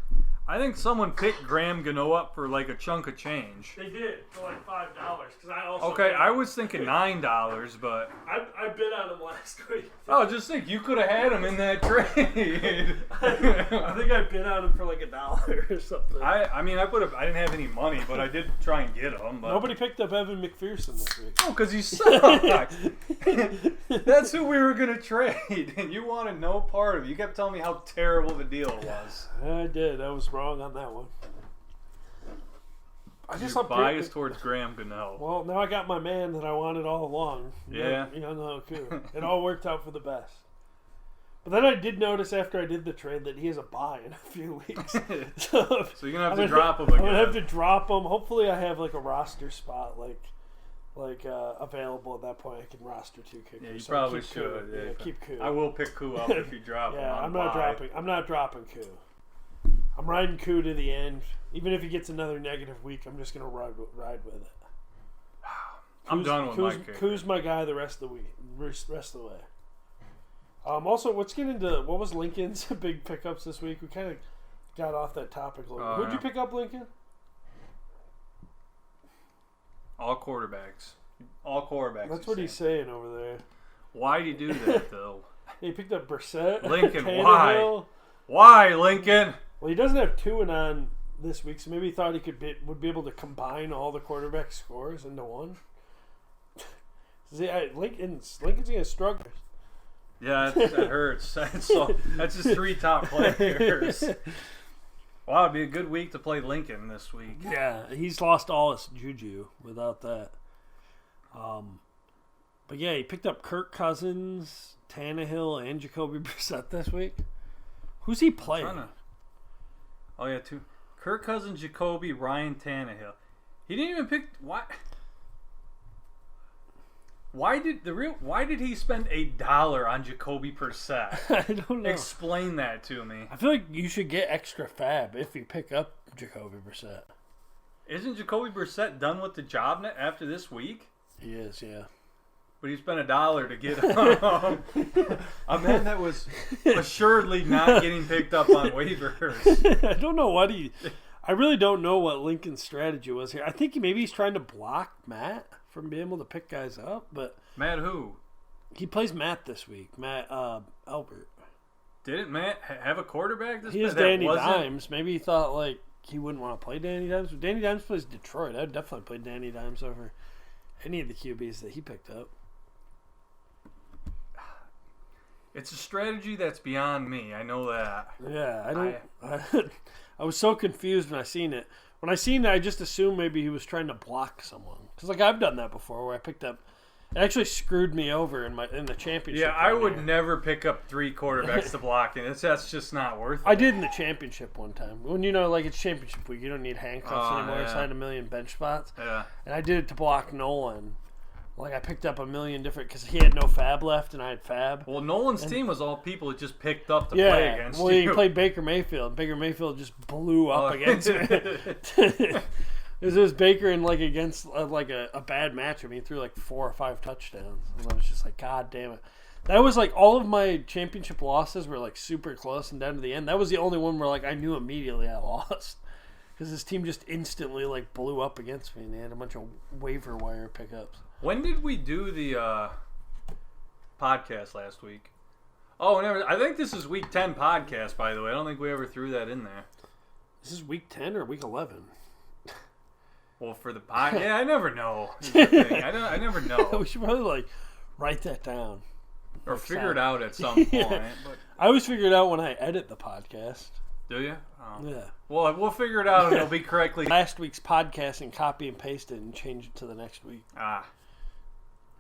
[SPEAKER 1] I think someone picked Graham Gano up for a chunk of change.
[SPEAKER 2] They did for $5 because I also.
[SPEAKER 1] Okay, I was thinking $9, but
[SPEAKER 2] I bid on him last week.
[SPEAKER 1] Oh, just think you could have had him in that trade.
[SPEAKER 2] I think I bid on him for $1 or something.
[SPEAKER 1] I didn't have any money, but I did try and get him. But...
[SPEAKER 2] Nobody picked up Evan McPherson this week.
[SPEAKER 1] Oh, because you suck. That's who we were gonna trade, and you wanted no part of it. You kept telling me how terrible the deal was.
[SPEAKER 2] I did. I was wrong on that one.
[SPEAKER 1] You're biased towards Graham Gano.
[SPEAKER 2] Well, now I got my man that I wanted all along.
[SPEAKER 1] Yeah.
[SPEAKER 2] It all worked out for the best. But then I did notice after I did the trade that he has a bye in a few weeks. So
[SPEAKER 1] you're gonna have to drop him again.
[SPEAKER 2] I'm gonna have to drop him. Hopefully, I have a roster spot available at that point. I can roster 2 kickers.
[SPEAKER 1] Yeah, you probably should.
[SPEAKER 2] Yeah, keep Koo.
[SPEAKER 1] I will pick Koo up if you drop him.
[SPEAKER 2] I'm not dropping Koo. I'm riding Koo to the end. Even if he gets another negative week, I'm just gonna ride with it.
[SPEAKER 1] I'm done with my kicker.
[SPEAKER 2] Koo's my guy the rest of the week. Rest of the way. Also, let's get into what was Lincoln's big pickups this week. We kind of got off that topic a little bit. Who'd you pick up, Lincoln?
[SPEAKER 1] All quarterbacks. All quarterbacks.
[SPEAKER 2] That's what he's saying over there.
[SPEAKER 1] Why'd he do that, though?
[SPEAKER 2] He picked up Brissett.
[SPEAKER 1] Lincoln, why? Why, Lincoln?
[SPEAKER 2] Well, he doesn't have Tuin on this week, so maybe he thought he would be able to combine all the quarterback scores into one. Lincoln's going to struggle.
[SPEAKER 1] Yeah, that hurts. That's his 3 top players. Wow, it'd be a good week to play Lincoln this week.
[SPEAKER 2] Yeah, he's lost all his juju without that. But yeah, he picked up Kirk Cousins, Tannehill, and Jacoby Brissett this week. Who's he playing?
[SPEAKER 1] Oh yeah, 2. Kirk Cousins, Jacoby, Ryan Tannehill. He didn't even pick Why did he spend $1 on Jacoby Brissett?
[SPEAKER 2] I don't know.
[SPEAKER 1] Explain that to me.
[SPEAKER 2] I feel like you should get extra fab if you pick up Jacoby Brissett.
[SPEAKER 1] Isn't Jacoby Brissett done with the job after this week?
[SPEAKER 2] He is, yeah.
[SPEAKER 1] But he spent $1 to get him. A man that was assuredly not getting picked up on waivers.
[SPEAKER 2] I don't know what I really don't know what Lincoln's strategy was here. I think maybe he's trying to block Matt from being able to pick guys up. But
[SPEAKER 1] Matt who?
[SPEAKER 2] He plays Matt this week. Matt Albert.
[SPEAKER 1] Didn't Matt have a quarterback this week?
[SPEAKER 2] He has Danny Dimes. Maybe he thought he wouldn't want to play Danny Dimes. But Danny Dimes plays Detroit. I'd definitely play Danny Dimes over any of the QBs that he picked up.
[SPEAKER 1] It's a strategy that's beyond me. I know that.
[SPEAKER 2] Yeah, I was so confused when I seen it. When I seen it, I just assumed maybe he was trying to block someone. Because I've done that before, where I picked up. It actually screwed me over in the championship.
[SPEAKER 1] Yeah, I would never pick up 3 quarterbacks to block in. That's just not worth it.
[SPEAKER 2] I did in the championship one time. When it's championship week, you don't need handcuffs anymore. Yeah. So I had 1 million bench spots.
[SPEAKER 1] Yeah.
[SPEAKER 2] And I did it to block Nolan. Like, I picked up a million different... Because he had no Fab left, and I had Fab.
[SPEAKER 1] Well, Nolan's team was all people that just picked up to play against
[SPEAKER 2] well, he played Baker Mayfield. Baker Mayfield just blew up against me. It was Baker in, like, against, like, a bad matchup. He threw, like, 4 or 5 touchdowns. And I was just like, God damn it. That was, like, all of my championship losses were, like, super close and down to the end. That was the only one where, like, I knew immediately I lost. Because his team just instantly, like, blew up against me. And they had a bunch of waiver wire pickups.
[SPEAKER 1] When did we do the podcast last week? Oh, I think this is week 10 podcast, by the way. I don't think we ever threw that in there.
[SPEAKER 2] This is week 10 or week 11?
[SPEAKER 1] Well, for the podcast, I never know. I never know.
[SPEAKER 2] We should probably, like, write that down.
[SPEAKER 1] Or figure it out at some point. But...
[SPEAKER 2] I always figure it out when I edit the podcast.
[SPEAKER 1] Do you? Oh.
[SPEAKER 2] Yeah.
[SPEAKER 1] Well, we'll figure it out and it'll be correctly.
[SPEAKER 2] Last week's podcast and copy and paste it and change it to the next week.
[SPEAKER 1] Ah.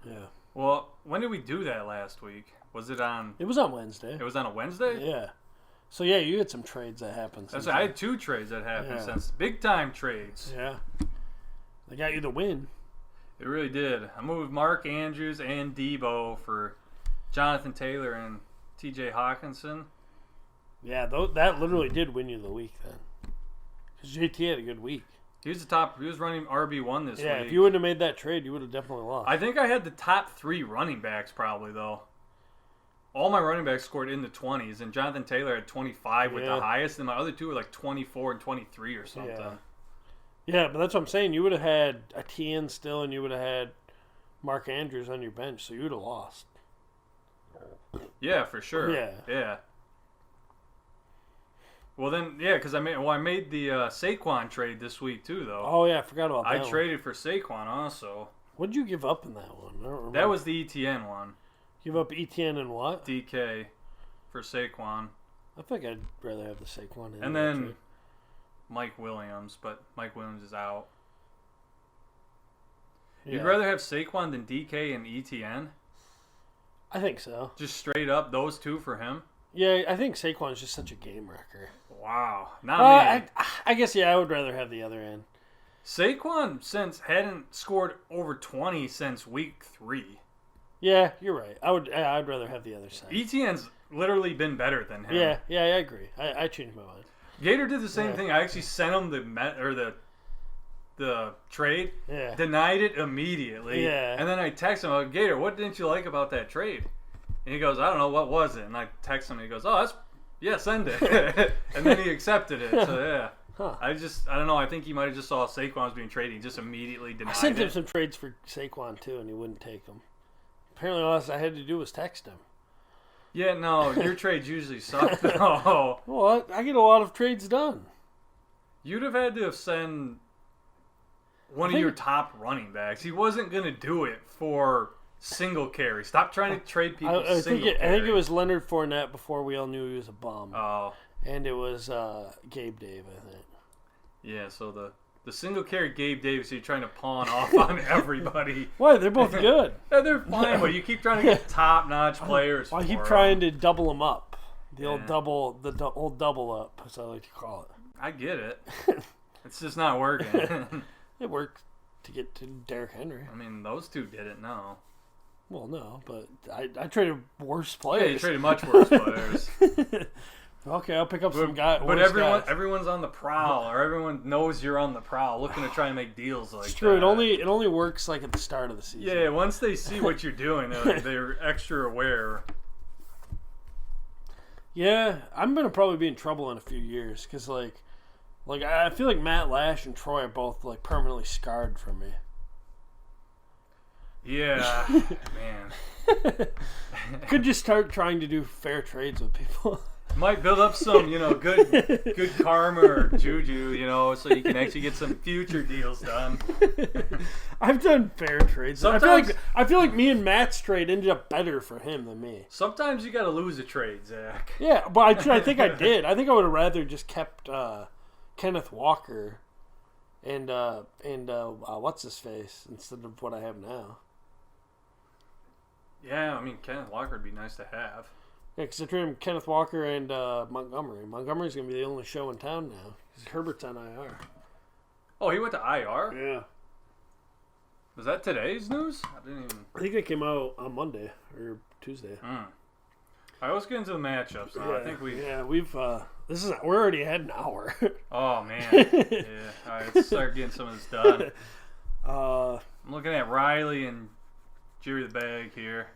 [SPEAKER 2] Yeah.
[SPEAKER 1] Well, when did we do that last week? Was it on...
[SPEAKER 2] It was on Wednesday.
[SPEAKER 1] It was on a Wednesday?
[SPEAKER 2] Yeah. So, yeah, you had some trades that happened.
[SPEAKER 1] I had 2 trades that happened since. Big-time trades.
[SPEAKER 2] Yeah. They got you the win.
[SPEAKER 1] It really did. I moved Mark Andrews and Debo for Jonathan Taylor and T.J. Hawkinson.
[SPEAKER 2] Yeah, that literally did win you the week then. Because JT had a good week.
[SPEAKER 1] He was running RB1 this week.
[SPEAKER 2] Yeah, if you wouldn't have made that trade, you would have definitely lost.
[SPEAKER 1] I think I had the top 3 running backs probably, though. All my running backs scored in the 20s, and Jonathan Taylor had 25 with the highest, and my other 2 were like 24 and 23 or something.
[SPEAKER 2] Yeah, but that's what I'm saying. You would have had Etienne still, and you would have had Mark Andrews on your bench, so you would have lost.
[SPEAKER 1] Yeah, for sure. Yeah. Well, then, because I made the Saquon trade this week, too, though.
[SPEAKER 2] Oh, yeah, I forgot about that.
[SPEAKER 1] I traded for Saquon also.
[SPEAKER 2] What did you give up in that one? I don't remember.
[SPEAKER 1] That was the ETN one.
[SPEAKER 2] Give up ETN and what?
[SPEAKER 1] DK for Saquon.
[SPEAKER 2] I think I'd rather have the Saquon in.
[SPEAKER 1] And then Mike Williams, but Mike Williams is out. Yeah. You'd rather have Saquon than DK and ETN?
[SPEAKER 2] I think so.
[SPEAKER 1] Just straight up those 2 for him?
[SPEAKER 2] Yeah, I think Saquon's just such a game wrecker.
[SPEAKER 1] Wow. Not me.
[SPEAKER 2] I guess, I would rather have the other end.
[SPEAKER 1] Saquon hadn't scored over 20 since week 3.
[SPEAKER 2] Yeah, you're right. I'd rather have the other side.
[SPEAKER 1] ETN's literally been better than him.
[SPEAKER 2] Yeah, I agree. I changed my mind.
[SPEAKER 1] Gator did the same thing. I actually sent him the trade.
[SPEAKER 2] Yeah.
[SPEAKER 1] Denied it immediately.
[SPEAKER 2] Yeah.
[SPEAKER 1] And then I text him, like, Gator, what didn't you like about that trade? And he goes, I don't know, what was it? And I text him, and he goes, send it. And then he accepted it. So, yeah.
[SPEAKER 2] Huh.
[SPEAKER 1] I don't know. I think he might have just saw Saquon was being traded. He just immediately denied it.
[SPEAKER 2] I sent him some trades for Saquon, too, and he wouldn't take them. Apparently, all I had to do was text him.
[SPEAKER 1] Yeah, no, your trades usually suck, though.
[SPEAKER 2] Well, I get a lot of trades done.
[SPEAKER 1] You'd have had to have sent one of your top running backs. He wasn't going to do it for single carry. Stop trying to trade people single carry.
[SPEAKER 2] I think it was Leonard Fournette before we all knew he was a bum.
[SPEAKER 1] Oh.
[SPEAKER 2] And it was Gabe Dave, I think.
[SPEAKER 1] Yeah, so the single carry Gabe Davis, you're trying to pawn off on everybody.
[SPEAKER 2] Why? They're both good.
[SPEAKER 1] Yeah, they're fine, but you keep trying to get top-notch players.
[SPEAKER 2] I keep trying to double them up. The old double up, as I like to call it.
[SPEAKER 1] I get it. It's just not working.
[SPEAKER 2] It worked to get to Derrick Henry.
[SPEAKER 1] I mean, those 2 didn't, no.
[SPEAKER 2] Well, no, but I traded worse players.
[SPEAKER 1] Yeah, you traded much worse players.
[SPEAKER 2] Okay, I'll pick up some guys.
[SPEAKER 1] But everyone's on the prowl, or everyone knows you're on the prowl, looking to try and make deals like that.
[SPEAKER 2] It's true. It only works like at the start of the season.
[SPEAKER 1] Yeah, once they see what you're doing, they're extra aware.
[SPEAKER 2] Yeah, I'm gonna probably be in trouble in a few years because like I feel like Matt Lash and Troy are both like permanently scarred from me.
[SPEAKER 1] Yeah, man.
[SPEAKER 2] Could just start trying to do fair trades with people.
[SPEAKER 1] Might build up some, good karma or juju, so you can actually get some future deals done.
[SPEAKER 2] I've done fair trades. I feel like me and Matt's trade ended up better for him than me.
[SPEAKER 1] Sometimes you got to lose a trade, Zach.
[SPEAKER 2] Yeah, but I think I did. I think I would have rather just kept Kenneth Walker and what's his face instead of what I have now.
[SPEAKER 1] Yeah, I mean Kenneth Walker would be nice to have.
[SPEAKER 2] Yeah, because I traded Kenneth Walker and Montgomery. Montgomery's going to be the only show in town now. Because Herbert's on IR.
[SPEAKER 1] Oh, he went to IR?
[SPEAKER 2] Yeah.
[SPEAKER 1] Was that today's news?
[SPEAKER 2] I think it came out on Monday or Tuesday.
[SPEAKER 1] All right, let's get into the matchups now. I think
[SPEAKER 2] we've we're already at an hour.
[SPEAKER 1] Oh man. Yeah. All right, let's start getting some of this done. I'm looking at Riley and Jerry the Bag here.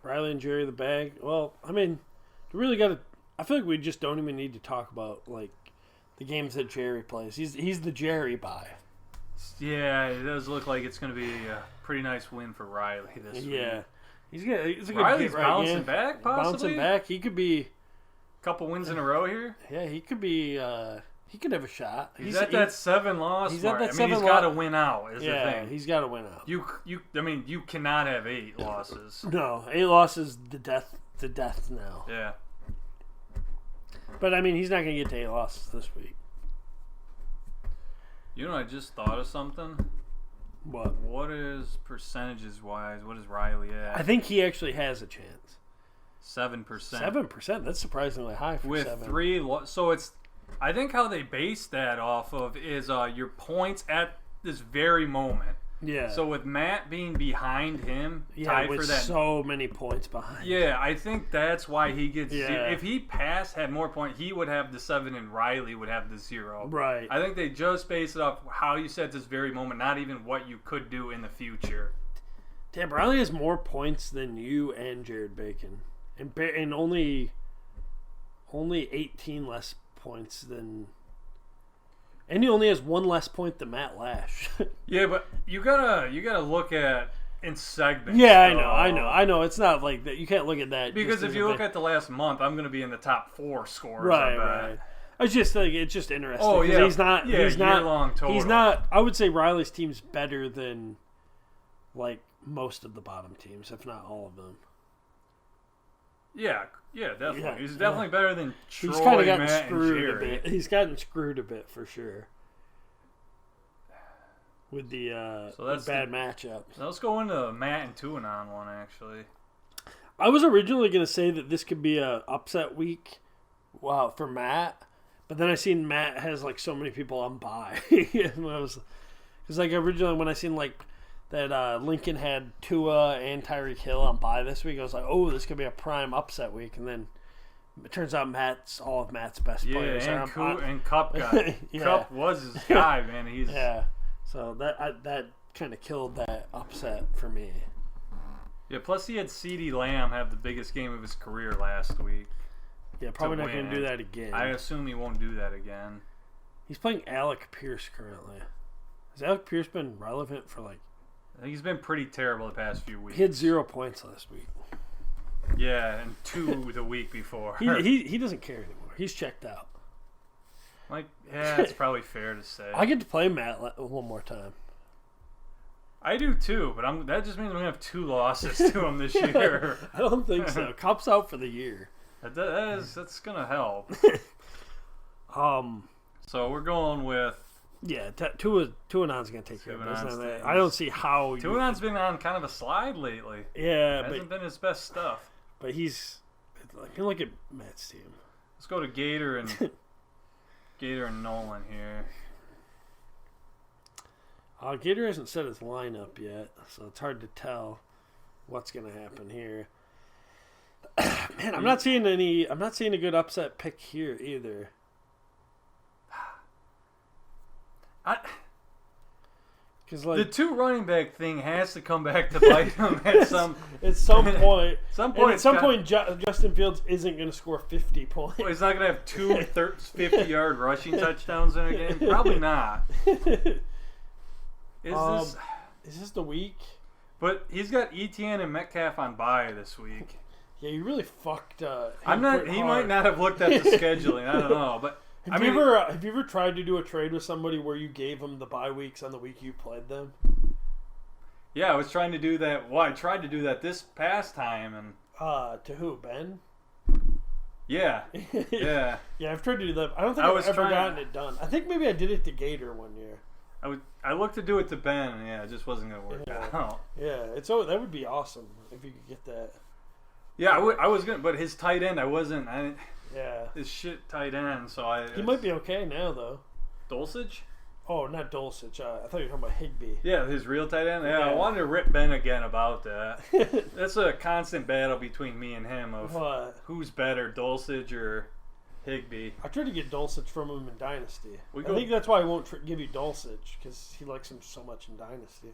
[SPEAKER 2] Riley and Jerry the Bag. Well, I mean, you really got to. I feel like we just don't even need to talk about like the games that Jerry plays. He's the Jerry buy.
[SPEAKER 1] Yeah, it does look like it's going to be a pretty nice win for Riley this week.
[SPEAKER 2] Yeah, he's a good
[SPEAKER 1] Riley's bouncing back, possibly.
[SPEAKER 2] Bouncing back, he could be
[SPEAKER 1] a couple wins in a row here.
[SPEAKER 2] Yeah, he could be. He could have a shot.
[SPEAKER 1] He's at that 7-loss mark. He's got to win out. Is the thing.
[SPEAKER 2] He's got to win out.
[SPEAKER 1] You cannot have 8 losses.
[SPEAKER 2] No, 8 losses, the death now.
[SPEAKER 1] Yeah.
[SPEAKER 2] But I mean, he's not going to get to 8 losses this week.
[SPEAKER 1] You know, I just thought of something.
[SPEAKER 2] What?
[SPEAKER 1] What is percentages wise? What is Riley at?
[SPEAKER 2] I think he actually has a chance.
[SPEAKER 1] 7%.
[SPEAKER 2] 7%. That's surprisingly high for
[SPEAKER 1] with
[SPEAKER 2] 7.
[SPEAKER 1] 3. So it's. I think how they base that off of is your points at this very moment.
[SPEAKER 2] Yeah.
[SPEAKER 1] So with Matt being behind him, tied
[SPEAKER 2] with
[SPEAKER 1] for that,
[SPEAKER 2] so many points behind.
[SPEAKER 1] Yeah, I think that's why he gets.
[SPEAKER 2] Yeah.
[SPEAKER 1] If he had more points, he would have the 7, and Riley would have the 0.
[SPEAKER 2] Right.
[SPEAKER 1] I think they just base it off how you said this very moment, not even what you could do in the future.
[SPEAKER 2] Damn, Riley has more points than you and Jared Bacon, and only 18 less points than. And he only has 1 less point than Matt Lash.
[SPEAKER 1] Yeah, but you gotta look at in segments.
[SPEAKER 2] Yeah, I know. It's not like that. You can't look at that
[SPEAKER 1] because if you look at the last month, I'm gonna be in the top 4 scorers.
[SPEAKER 2] Right. It's just like it's just interesting.
[SPEAKER 1] Oh yeah,
[SPEAKER 2] he's not.
[SPEAKER 1] Year-long total.
[SPEAKER 2] He's not. I would say Riley's team's better than like most of the bottom teams, if not all of them.
[SPEAKER 1] Yeah, definitely. Yeah, he's definitely better than Troy,
[SPEAKER 2] he's kind of gotten
[SPEAKER 1] Matt,
[SPEAKER 2] screwed
[SPEAKER 1] and Jerry.
[SPEAKER 2] a bit. He's gotten screwed a bit for sure with the bad matchups.
[SPEAKER 1] Let's go into Matt and Tuanon one actually.
[SPEAKER 2] I was originally going to say that this could be a upset week, for Matt, but then I seen Matt has like so many people on bye. Because like originally when I seen like that Lincoln had Tua and Tyreek Hill on bye this week, I was like, oh, this could be a prime upset week. And then it turns out Matt's all of Matt's best players.
[SPEAKER 1] And Kupp Kupp was his guy, man.
[SPEAKER 2] So that kind of killed that upset for me.
[SPEAKER 1] Yeah, plus he had CeeDee Lamb have the biggest game of his career last week.
[SPEAKER 2] Yeah, probably not going to do that again.
[SPEAKER 1] I assume he won't do that again.
[SPEAKER 2] He's playing Alec Pierce currently. Has Alec Pierce been relevant for like...
[SPEAKER 1] I think he's been pretty terrible the past few weeks.
[SPEAKER 2] He had 0 points last week.
[SPEAKER 1] Yeah, and 2 the week before.
[SPEAKER 2] He doesn't care anymore. He's checked out.
[SPEAKER 1] That's probably fair to say.
[SPEAKER 2] I get to play Matt one more time.
[SPEAKER 1] I do too, but that just means I'm going to have 2 losses to him this year.
[SPEAKER 2] I don't think so. Kupp's out for the year.
[SPEAKER 1] That's going to help. So we're going with...
[SPEAKER 2] Yeah, Tuanon's going to take care of it. I don't see how...
[SPEAKER 1] Tuanon's been on kind of a slide lately.
[SPEAKER 2] Yeah,
[SPEAKER 1] it hasn't been his best stuff.
[SPEAKER 2] But he's... Look at Matt's team.
[SPEAKER 1] Let's go to Gator and Nolan here.
[SPEAKER 2] Gator hasn't set his lineup yet, so it's hard to tell what's going to happen here. Man, I'm not seeing a good upset pick here either.
[SPEAKER 1] The 2 running back thing has to come back to bite him at some
[SPEAKER 2] point.
[SPEAKER 1] At
[SPEAKER 2] some point, Justin Fields isn't going to score 50 points.
[SPEAKER 1] Well, he's not going to have 2 50-yard rushing touchdowns in a game. Probably not.
[SPEAKER 2] Is this the week?
[SPEAKER 1] But he's got Etienne and Metcalf on bye this week.
[SPEAKER 2] Yeah, you really fucked.
[SPEAKER 1] He might not have looked at the scheduling. I don't know, but.
[SPEAKER 2] Have you ever tried to do a trade with somebody where you gave them the bye weeks on the week you played them?
[SPEAKER 1] Yeah, I was trying to do that. Well, I tried to do that this past time, and
[SPEAKER 2] to who, Ben?
[SPEAKER 1] Yeah, yeah,
[SPEAKER 2] yeah. I've tried to do that. I don't think I've ever gotten it done. I think maybe I did it to Gator one year.
[SPEAKER 1] I looked to do it to Ben, and it just wasn't gonna work out.
[SPEAKER 2] Yeah, that would be awesome if you could get that.
[SPEAKER 1] Yeah, I was gonna, but his tight end,
[SPEAKER 2] Yeah.
[SPEAKER 1] His shit tight end, so
[SPEAKER 2] He might be okay now, though.
[SPEAKER 1] Dulcich?
[SPEAKER 2] Oh, not Dulcich. I thought you were talking about Higbee.
[SPEAKER 1] Yeah, his real tight end. Yeah, I wanted to rip Ben again about that. That's a constant battle between me and him of who's better, Dulcich or Higbee.
[SPEAKER 2] I tried to get Dulcich from him in Dynasty. I think that's why I won't give you Dulcich, because he likes him so much in Dynasty.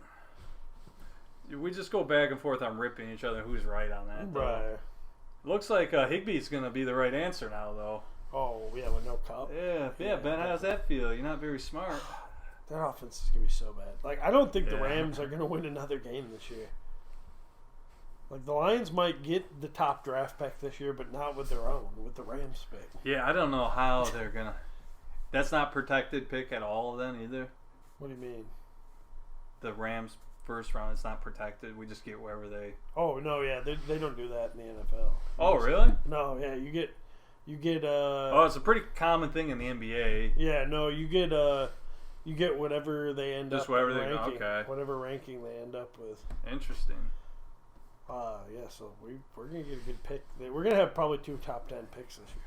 [SPEAKER 1] We just go back and forth on ripping each other. Who's right on that?
[SPEAKER 2] Right.
[SPEAKER 1] Looks like Higbee's going to be the right answer now, though.
[SPEAKER 2] Oh, yeah, with no cup.
[SPEAKER 1] Yeah, Ben, how's that feel? You're not very smart.
[SPEAKER 2] That offense is going to be so bad. Like, I don't think the Rams are going to win another game this year. Like, the Lions might get the top draft pick this year, but not with their own, with the Rams pick.
[SPEAKER 1] Yeah, I don't know how they're going to... That's not protected pick at all then either?
[SPEAKER 2] What do you mean?
[SPEAKER 1] The Rams first round, it's not protected. We just get wherever they...
[SPEAKER 2] Oh, no, yeah, they don't do that in the NFL.
[SPEAKER 1] Oh, really?
[SPEAKER 2] No, yeah, you get
[SPEAKER 1] oh, it's a pretty common thing in the NBA.
[SPEAKER 2] Yeah, no, you get whatever they end
[SPEAKER 1] just
[SPEAKER 2] up
[SPEAKER 1] wherever
[SPEAKER 2] ranking.
[SPEAKER 1] They go, okay.
[SPEAKER 2] Whatever ranking they end up with.
[SPEAKER 1] Interesting.
[SPEAKER 2] Yeah, so we're going to get a good pick. We're going to have probably 2 top 10 picks this year.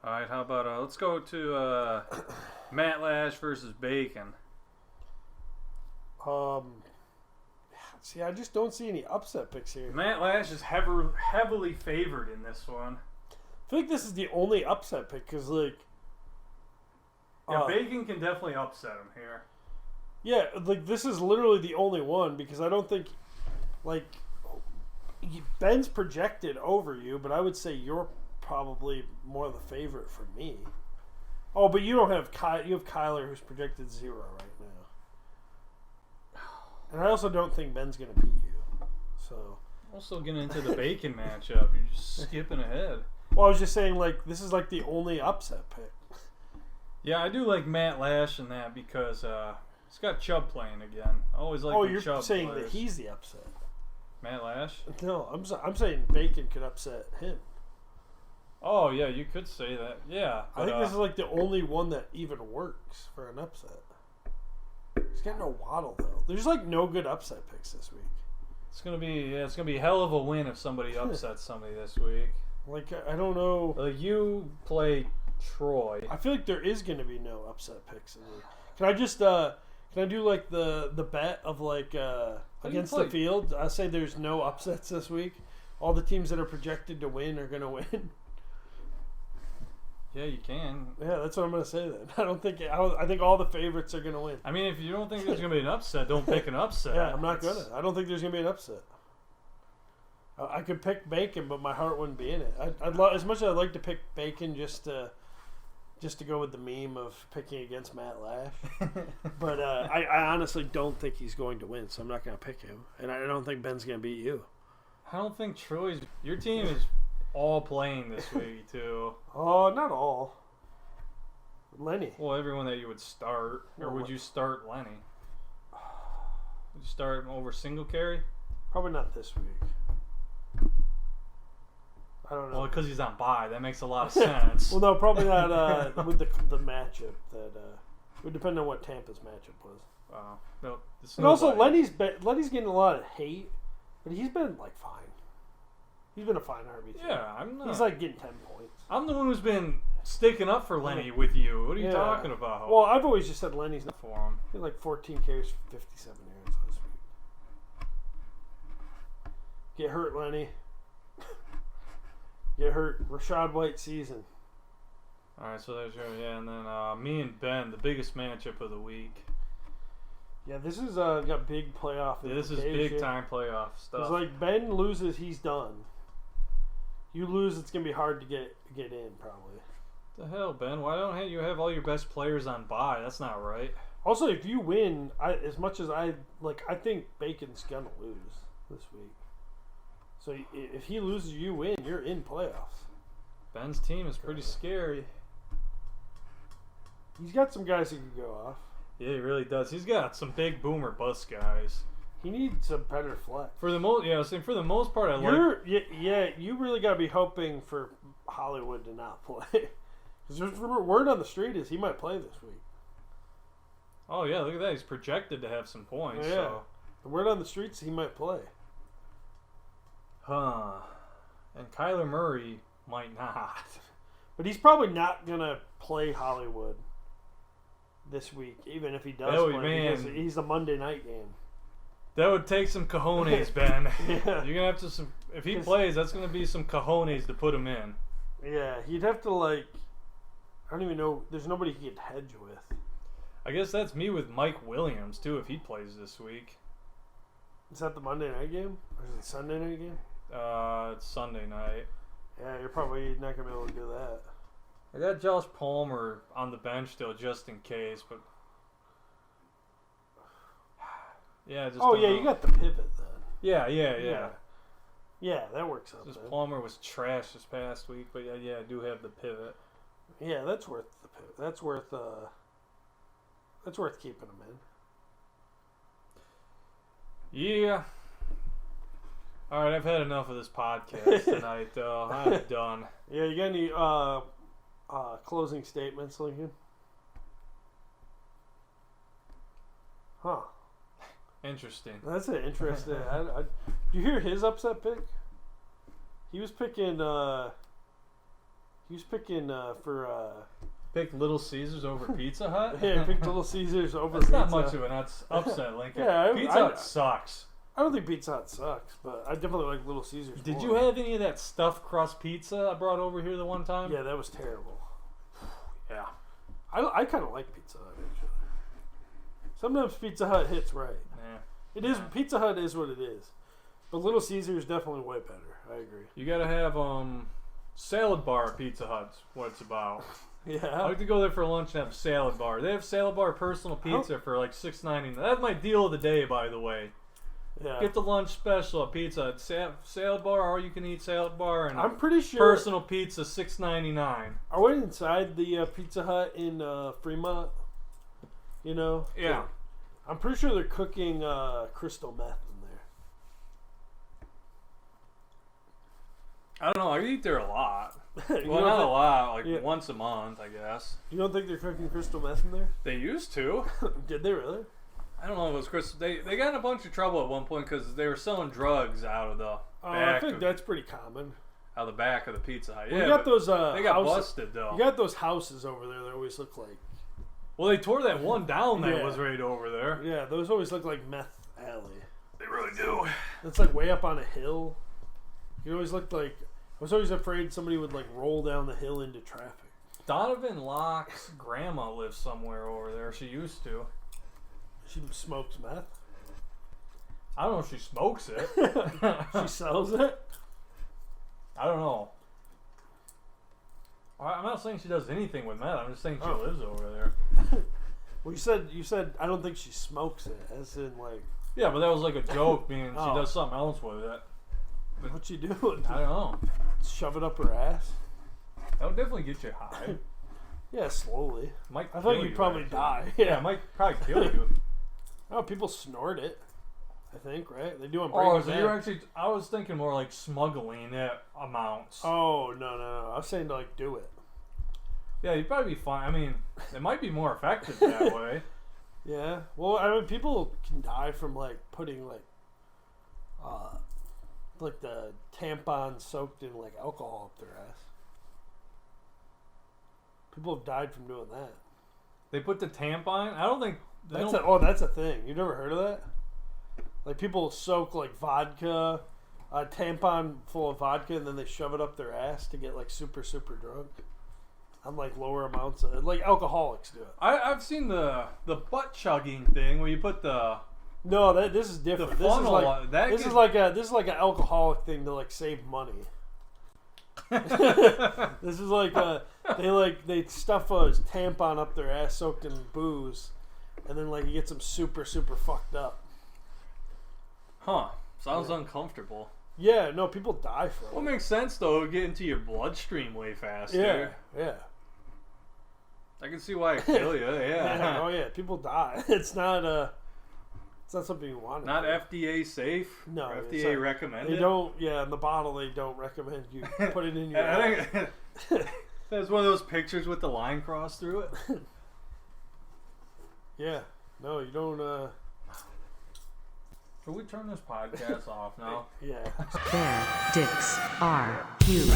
[SPEAKER 1] All right, how about let's go to Matt Lash versus Bacon.
[SPEAKER 2] See, I just don't see any upset picks here.
[SPEAKER 1] Matt Lash is heavily favored in this one.
[SPEAKER 2] I feel like this is the only upset pick because, like...
[SPEAKER 1] Yeah, Bacon can definitely upset him here.
[SPEAKER 2] Yeah, like, this is literally the only one because I don't think, like... Ben's projected over you, but I would say you're probably more the favorite for me. Oh, but you don't have you have Kyler, who's projected 0 right now. And I also don't think Ben's going to beat you. So
[SPEAKER 1] also getting into the Bacon matchup, you're just skipping ahead.
[SPEAKER 2] Well, I was just saying, like, this is like the only upset pick.
[SPEAKER 1] Yeah, I do like Matt Lash in that because he's got Chubb playing again. I always like when
[SPEAKER 2] you're
[SPEAKER 1] Chubb
[SPEAKER 2] saying
[SPEAKER 1] plays.
[SPEAKER 2] that he's the upset.
[SPEAKER 1] Matt Lash?
[SPEAKER 2] No, I'm saying Bacon could upset him.
[SPEAKER 1] Oh, yeah, you could say that. Yeah.
[SPEAKER 2] But, I think this is like the only one that even works for an upset. He's got no Waddle, though. There's like no good upset picks this week.
[SPEAKER 1] It's gonna be a hell of a win if somebody upsets somebody this week.
[SPEAKER 2] Like, I don't know.
[SPEAKER 1] Like, you play Troy.
[SPEAKER 2] I feel like there is gonna be no upset picks this week. Can I just can I do like the bet of like against the field? I say there's no upsets this week. All the teams that are projected to win are gonna win.
[SPEAKER 1] Yeah, you can.
[SPEAKER 2] Yeah, that's what I'm gonna say then. I think all the favorites are gonna win.
[SPEAKER 1] I mean, if you don't think there's gonna be an upset, don't pick an upset.
[SPEAKER 2] Yeah, I'm not gonna. I don't think there's gonna be an upset. I could pick Bacon, but my heart wouldn't be in it. I'd love, as much as I'd like to pick Bacon just to go with the meme of picking against Matt Lash. But I honestly don't think he's going to win, so I'm not going to pick him. And I don't think Ben's going to beat you.
[SPEAKER 1] I don't think Troy's... Your team is all playing this week, too.
[SPEAKER 2] Oh, not all. Lenny.
[SPEAKER 1] Well, everyone that you would start. Or would you start Lenny? Would you start him over Singletary?
[SPEAKER 2] Probably not this week. I don't know.
[SPEAKER 1] Well, because he's on bye. That makes a lot of sense.
[SPEAKER 2] Well, no, probably not with the matchup. That would depend on what Tampa's matchup was.
[SPEAKER 1] No,
[SPEAKER 2] and also, Lenny's getting a lot of hate, but he's been, like, fine. He's been a fine RB2.
[SPEAKER 1] Yeah, I'm not.
[SPEAKER 2] He's, like, getting 10 points.
[SPEAKER 1] I'm the one who's been sticking up for Lenny with you. What are you talking about?
[SPEAKER 2] Well, I've always just said Lenny's not
[SPEAKER 1] for him.
[SPEAKER 2] He had, like, 14 carries for 57 yards this week. Get hurt, Lenny. Get hurt. Rashad White season.
[SPEAKER 1] All right, so there's and then me and Ben, the biggest matchup of the week.
[SPEAKER 2] Yeah, this is got big playoff.
[SPEAKER 1] Yeah, this is big time playoff stuff.
[SPEAKER 2] It's like Ben loses, he's done. You lose, it's gonna be hard to get in probably.
[SPEAKER 1] What the hell, Ben? Why don't you have all your best players on bye? That's not right.
[SPEAKER 2] Also, if you win, as much as I think Bacon's gonna lose this week. So if he loses, you win. You're in playoffs.
[SPEAKER 1] Ben's team is pretty scary.
[SPEAKER 2] He's got some guys who can go off.
[SPEAKER 1] Yeah, he really does. He's got some big boomer bust guys.
[SPEAKER 2] He needs a better flex.
[SPEAKER 1] For the most, for the most part,
[SPEAKER 2] you really got to be hoping for Hollywood to not play. Because word on the street is he might play this week.
[SPEAKER 1] Oh yeah, look at that. He's projected to have some points.
[SPEAKER 2] Yeah,
[SPEAKER 1] so.
[SPEAKER 2] The word on the streets he might play.
[SPEAKER 1] Huh. And Kyler Murray might not.
[SPEAKER 2] But he's probably not going to play Hollywood. this week, even if he does play. Because he's the Monday night game.
[SPEAKER 1] That would take some cojones, Ben.
[SPEAKER 2] Yeah.
[SPEAKER 1] You're gonna have to if he plays, that's gonna be some cojones to put him in.
[SPEAKER 2] Yeah, he'd have to I don't even know. There's nobody he could hedge with.
[SPEAKER 1] I guess that's me with Mike Williams too. If he plays this week,
[SPEAKER 2] is that the Monday night game or is it Sunday night game?
[SPEAKER 1] It's Sunday night.
[SPEAKER 2] Yeah, you're probably not gonna be able to do that.
[SPEAKER 1] I got Josh Palmer on the bench still, just in case, but yeah. Just
[SPEAKER 2] you got the pivot then.
[SPEAKER 1] Yeah.
[SPEAKER 2] Yeah, that works out.
[SPEAKER 1] Just Palmer was trash this past week, but yeah, I do have the pivot.
[SPEAKER 2] Yeah, that's worth the pivot. That's worth keeping him in.
[SPEAKER 1] Yeah. All right, I've had enough of this podcast tonight, though. I'm done.
[SPEAKER 2] Yeah, you got any closing statements, Lincoln? Huh.
[SPEAKER 1] Interesting.
[SPEAKER 2] That's an interesting. Did you hear his upset pick? He was picking.
[SPEAKER 1] Pick Little Caesars over Pizza Hut?
[SPEAKER 2] Yeah, picked Little Caesars over
[SPEAKER 1] That's
[SPEAKER 2] Pizza.
[SPEAKER 1] Not much of an upset, Lincoln.
[SPEAKER 2] Yeah,
[SPEAKER 1] Pizza Hut sucks.
[SPEAKER 2] I don't think Pizza Hut sucks, but I definitely like Little Caesars.
[SPEAKER 1] Did you have any of that stuffed crust pizza I brought over here the one time?
[SPEAKER 2] Yeah, that was terrible.
[SPEAKER 1] Yeah.
[SPEAKER 2] I kind of like Pizza Hut, actually. Sometimes Pizza Hut hits right.
[SPEAKER 1] Yeah.
[SPEAKER 2] It is. Pizza Hut is what it is. But Little Caesars is definitely way better. I agree.
[SPEAKER 1] You gotta have salad bar at Pizza Hut's what it's about.
[SPEAKER 2] Yeah.
[SPEAKER 1] I like to go there for lunch and have a salad bar. They have salad bar personal pizza for like $6.99. That's my deal of the day, by the way.
[SPEAKER 2] Yeah.
[SPEAKER 1] Get the lunch special at Pizza Hut. Salad bar, all you can eat salad bar, and
[SPEAKER 2] I'm pretty sure
[SPEAKER 1] personal pizza $6.99.
[SPEAKER 2] I went inside the Pizza Hut in Fremont. You know.
[SPEAKER 1] Yeah.
[SPEAKER 2] I'm pretty sure they're cooking crystal meth in there.
[SPEAKER 1] I don't know. I eat there a lot. Well, not a lot. Once a month, I guess.
[SPEAKER 2] You don't think they're cooking crystal meth in there?
[SPEAKER 1] They used to.
[SPEAKER 2] Did they really?
[SPEAKER 1] I don't know if it was crystal. They got in a bunch of trouble at one point because they were selling drugs out of the back.
[SPEAKER 2] I think that's pretty common.
[SPEAKER 1] Out of the back of the Pizza Hut.
[SPEAKER 2] Well, you got those.
[SPEAKER 1] They got
[SPEAKER 2] houses,
[SPEAKER 1] busted though.
[SPEAKER 2] You got those houses over there that always look like.
[SPEAKER 1] Well, they tore that one down that was right over there.
[SPEAKER 2] Yeah, those always look like meth alley.
[SPEAKER 1] They really do.
[SPEAKER 2] It's like way up on a hill. You always looked like. I was always afraid somebody would like roll down the hill into traffic.
[SPEAKER 1] Donovan Locke's grandma lives somewhere over there. She used to.
[SPEAKER 2] She smokes meth?
[SPEAKER 1] I don't know if she smokes it.
[SPEAKER 2] She sells it?
[SPEAKER 1] I don't know. I'm not saying she does anything with meth. I'm just saying she lives over there.
[SPEAKER 2] Well, you said I don't think she smokes it, as in like.
[SPEAKER 1] Yeah, but that was like a joke, meaning she does something else with it.
[SPEAKER 2] But what you doing?
[SPEAKER 1] I don't know.
[SPEAKER 2] Shove it up her ass?
[SPEAKER 1] That would definitely get you high.
[SPEAKER 2] Yeah, slowly.
[SPEAKER 1] I
[SPEAKER 2] thought you'd probably die.
[SPEAKER 1] Yeah, it might probably kill you.
[SPEAKER 2] Oh, people snort it. I think, right? They do on
[SPEAKER 1] Breaking
[SPEAKER 2] Bad.
[SPEAKER 1] So you're actually. I was thinking more like smuggling it amounts.
[SPEAKER 2] Oh no! I was saying to like do it.
[SPEAKER 1] Yeah, you'd probably be fine. I mean, it might be more effective that way.
[SPEAKER 2] Yeah. Well, I mean, people can die from like putting like the tampon soaked in like alcohol up their ass. People have died from doing that.
[SPEAKER 1] They put the tampon. I don't think.
[SPEAKER 2] That's a thing. You never heard of that? Like people soak like vodka, a tampon full of vodka, and then they shove it up their ass to get like super drunk. On like lower amounts of like alcoholics do it.
[SPEAKER 1] I've seen the butt chugging thing where you put the.
[SPEAKER 2] No, this is different.
[SPEAKER 1] The funnel,
[SPEAKER 2] this is like an alcoholic thing to like save money. This is like they stuff a tampon up their ass soaked in booze, and then like you get them super fucked up.
[SPEAKER 1] Huh? Sounds uncomfortable.
[SPEAKER 2] Yeah, no, people die from it.
[SPEAKER 1] Well, it makes sense though. It would get into your bloodstream way faster.
[SPEAKER 2] Yeah.
[SPEAKER 1] I can see why it kill you. Yeah.
[SPEAKER 2] Oh yeah, people die. It's not something you want.
[SPEAKER 1] Not FDA safe.
[SPEAKER 2] No,
[SPEAKER 1] or FDA recommended.
[SPEAKER 2] They don't. Yeah, in the bottle they don't recommend you put it in your. I
[SPEAKER 1] think that's one of those pictures with the line crossed through it.
[SPEAKER 2] Yeah. No, you don't.
[SPEAKER 1] Should we turn this podcast off now?
[SPEAKER 2] Yeah.
[SPEAKER 4] Their dicks are huge.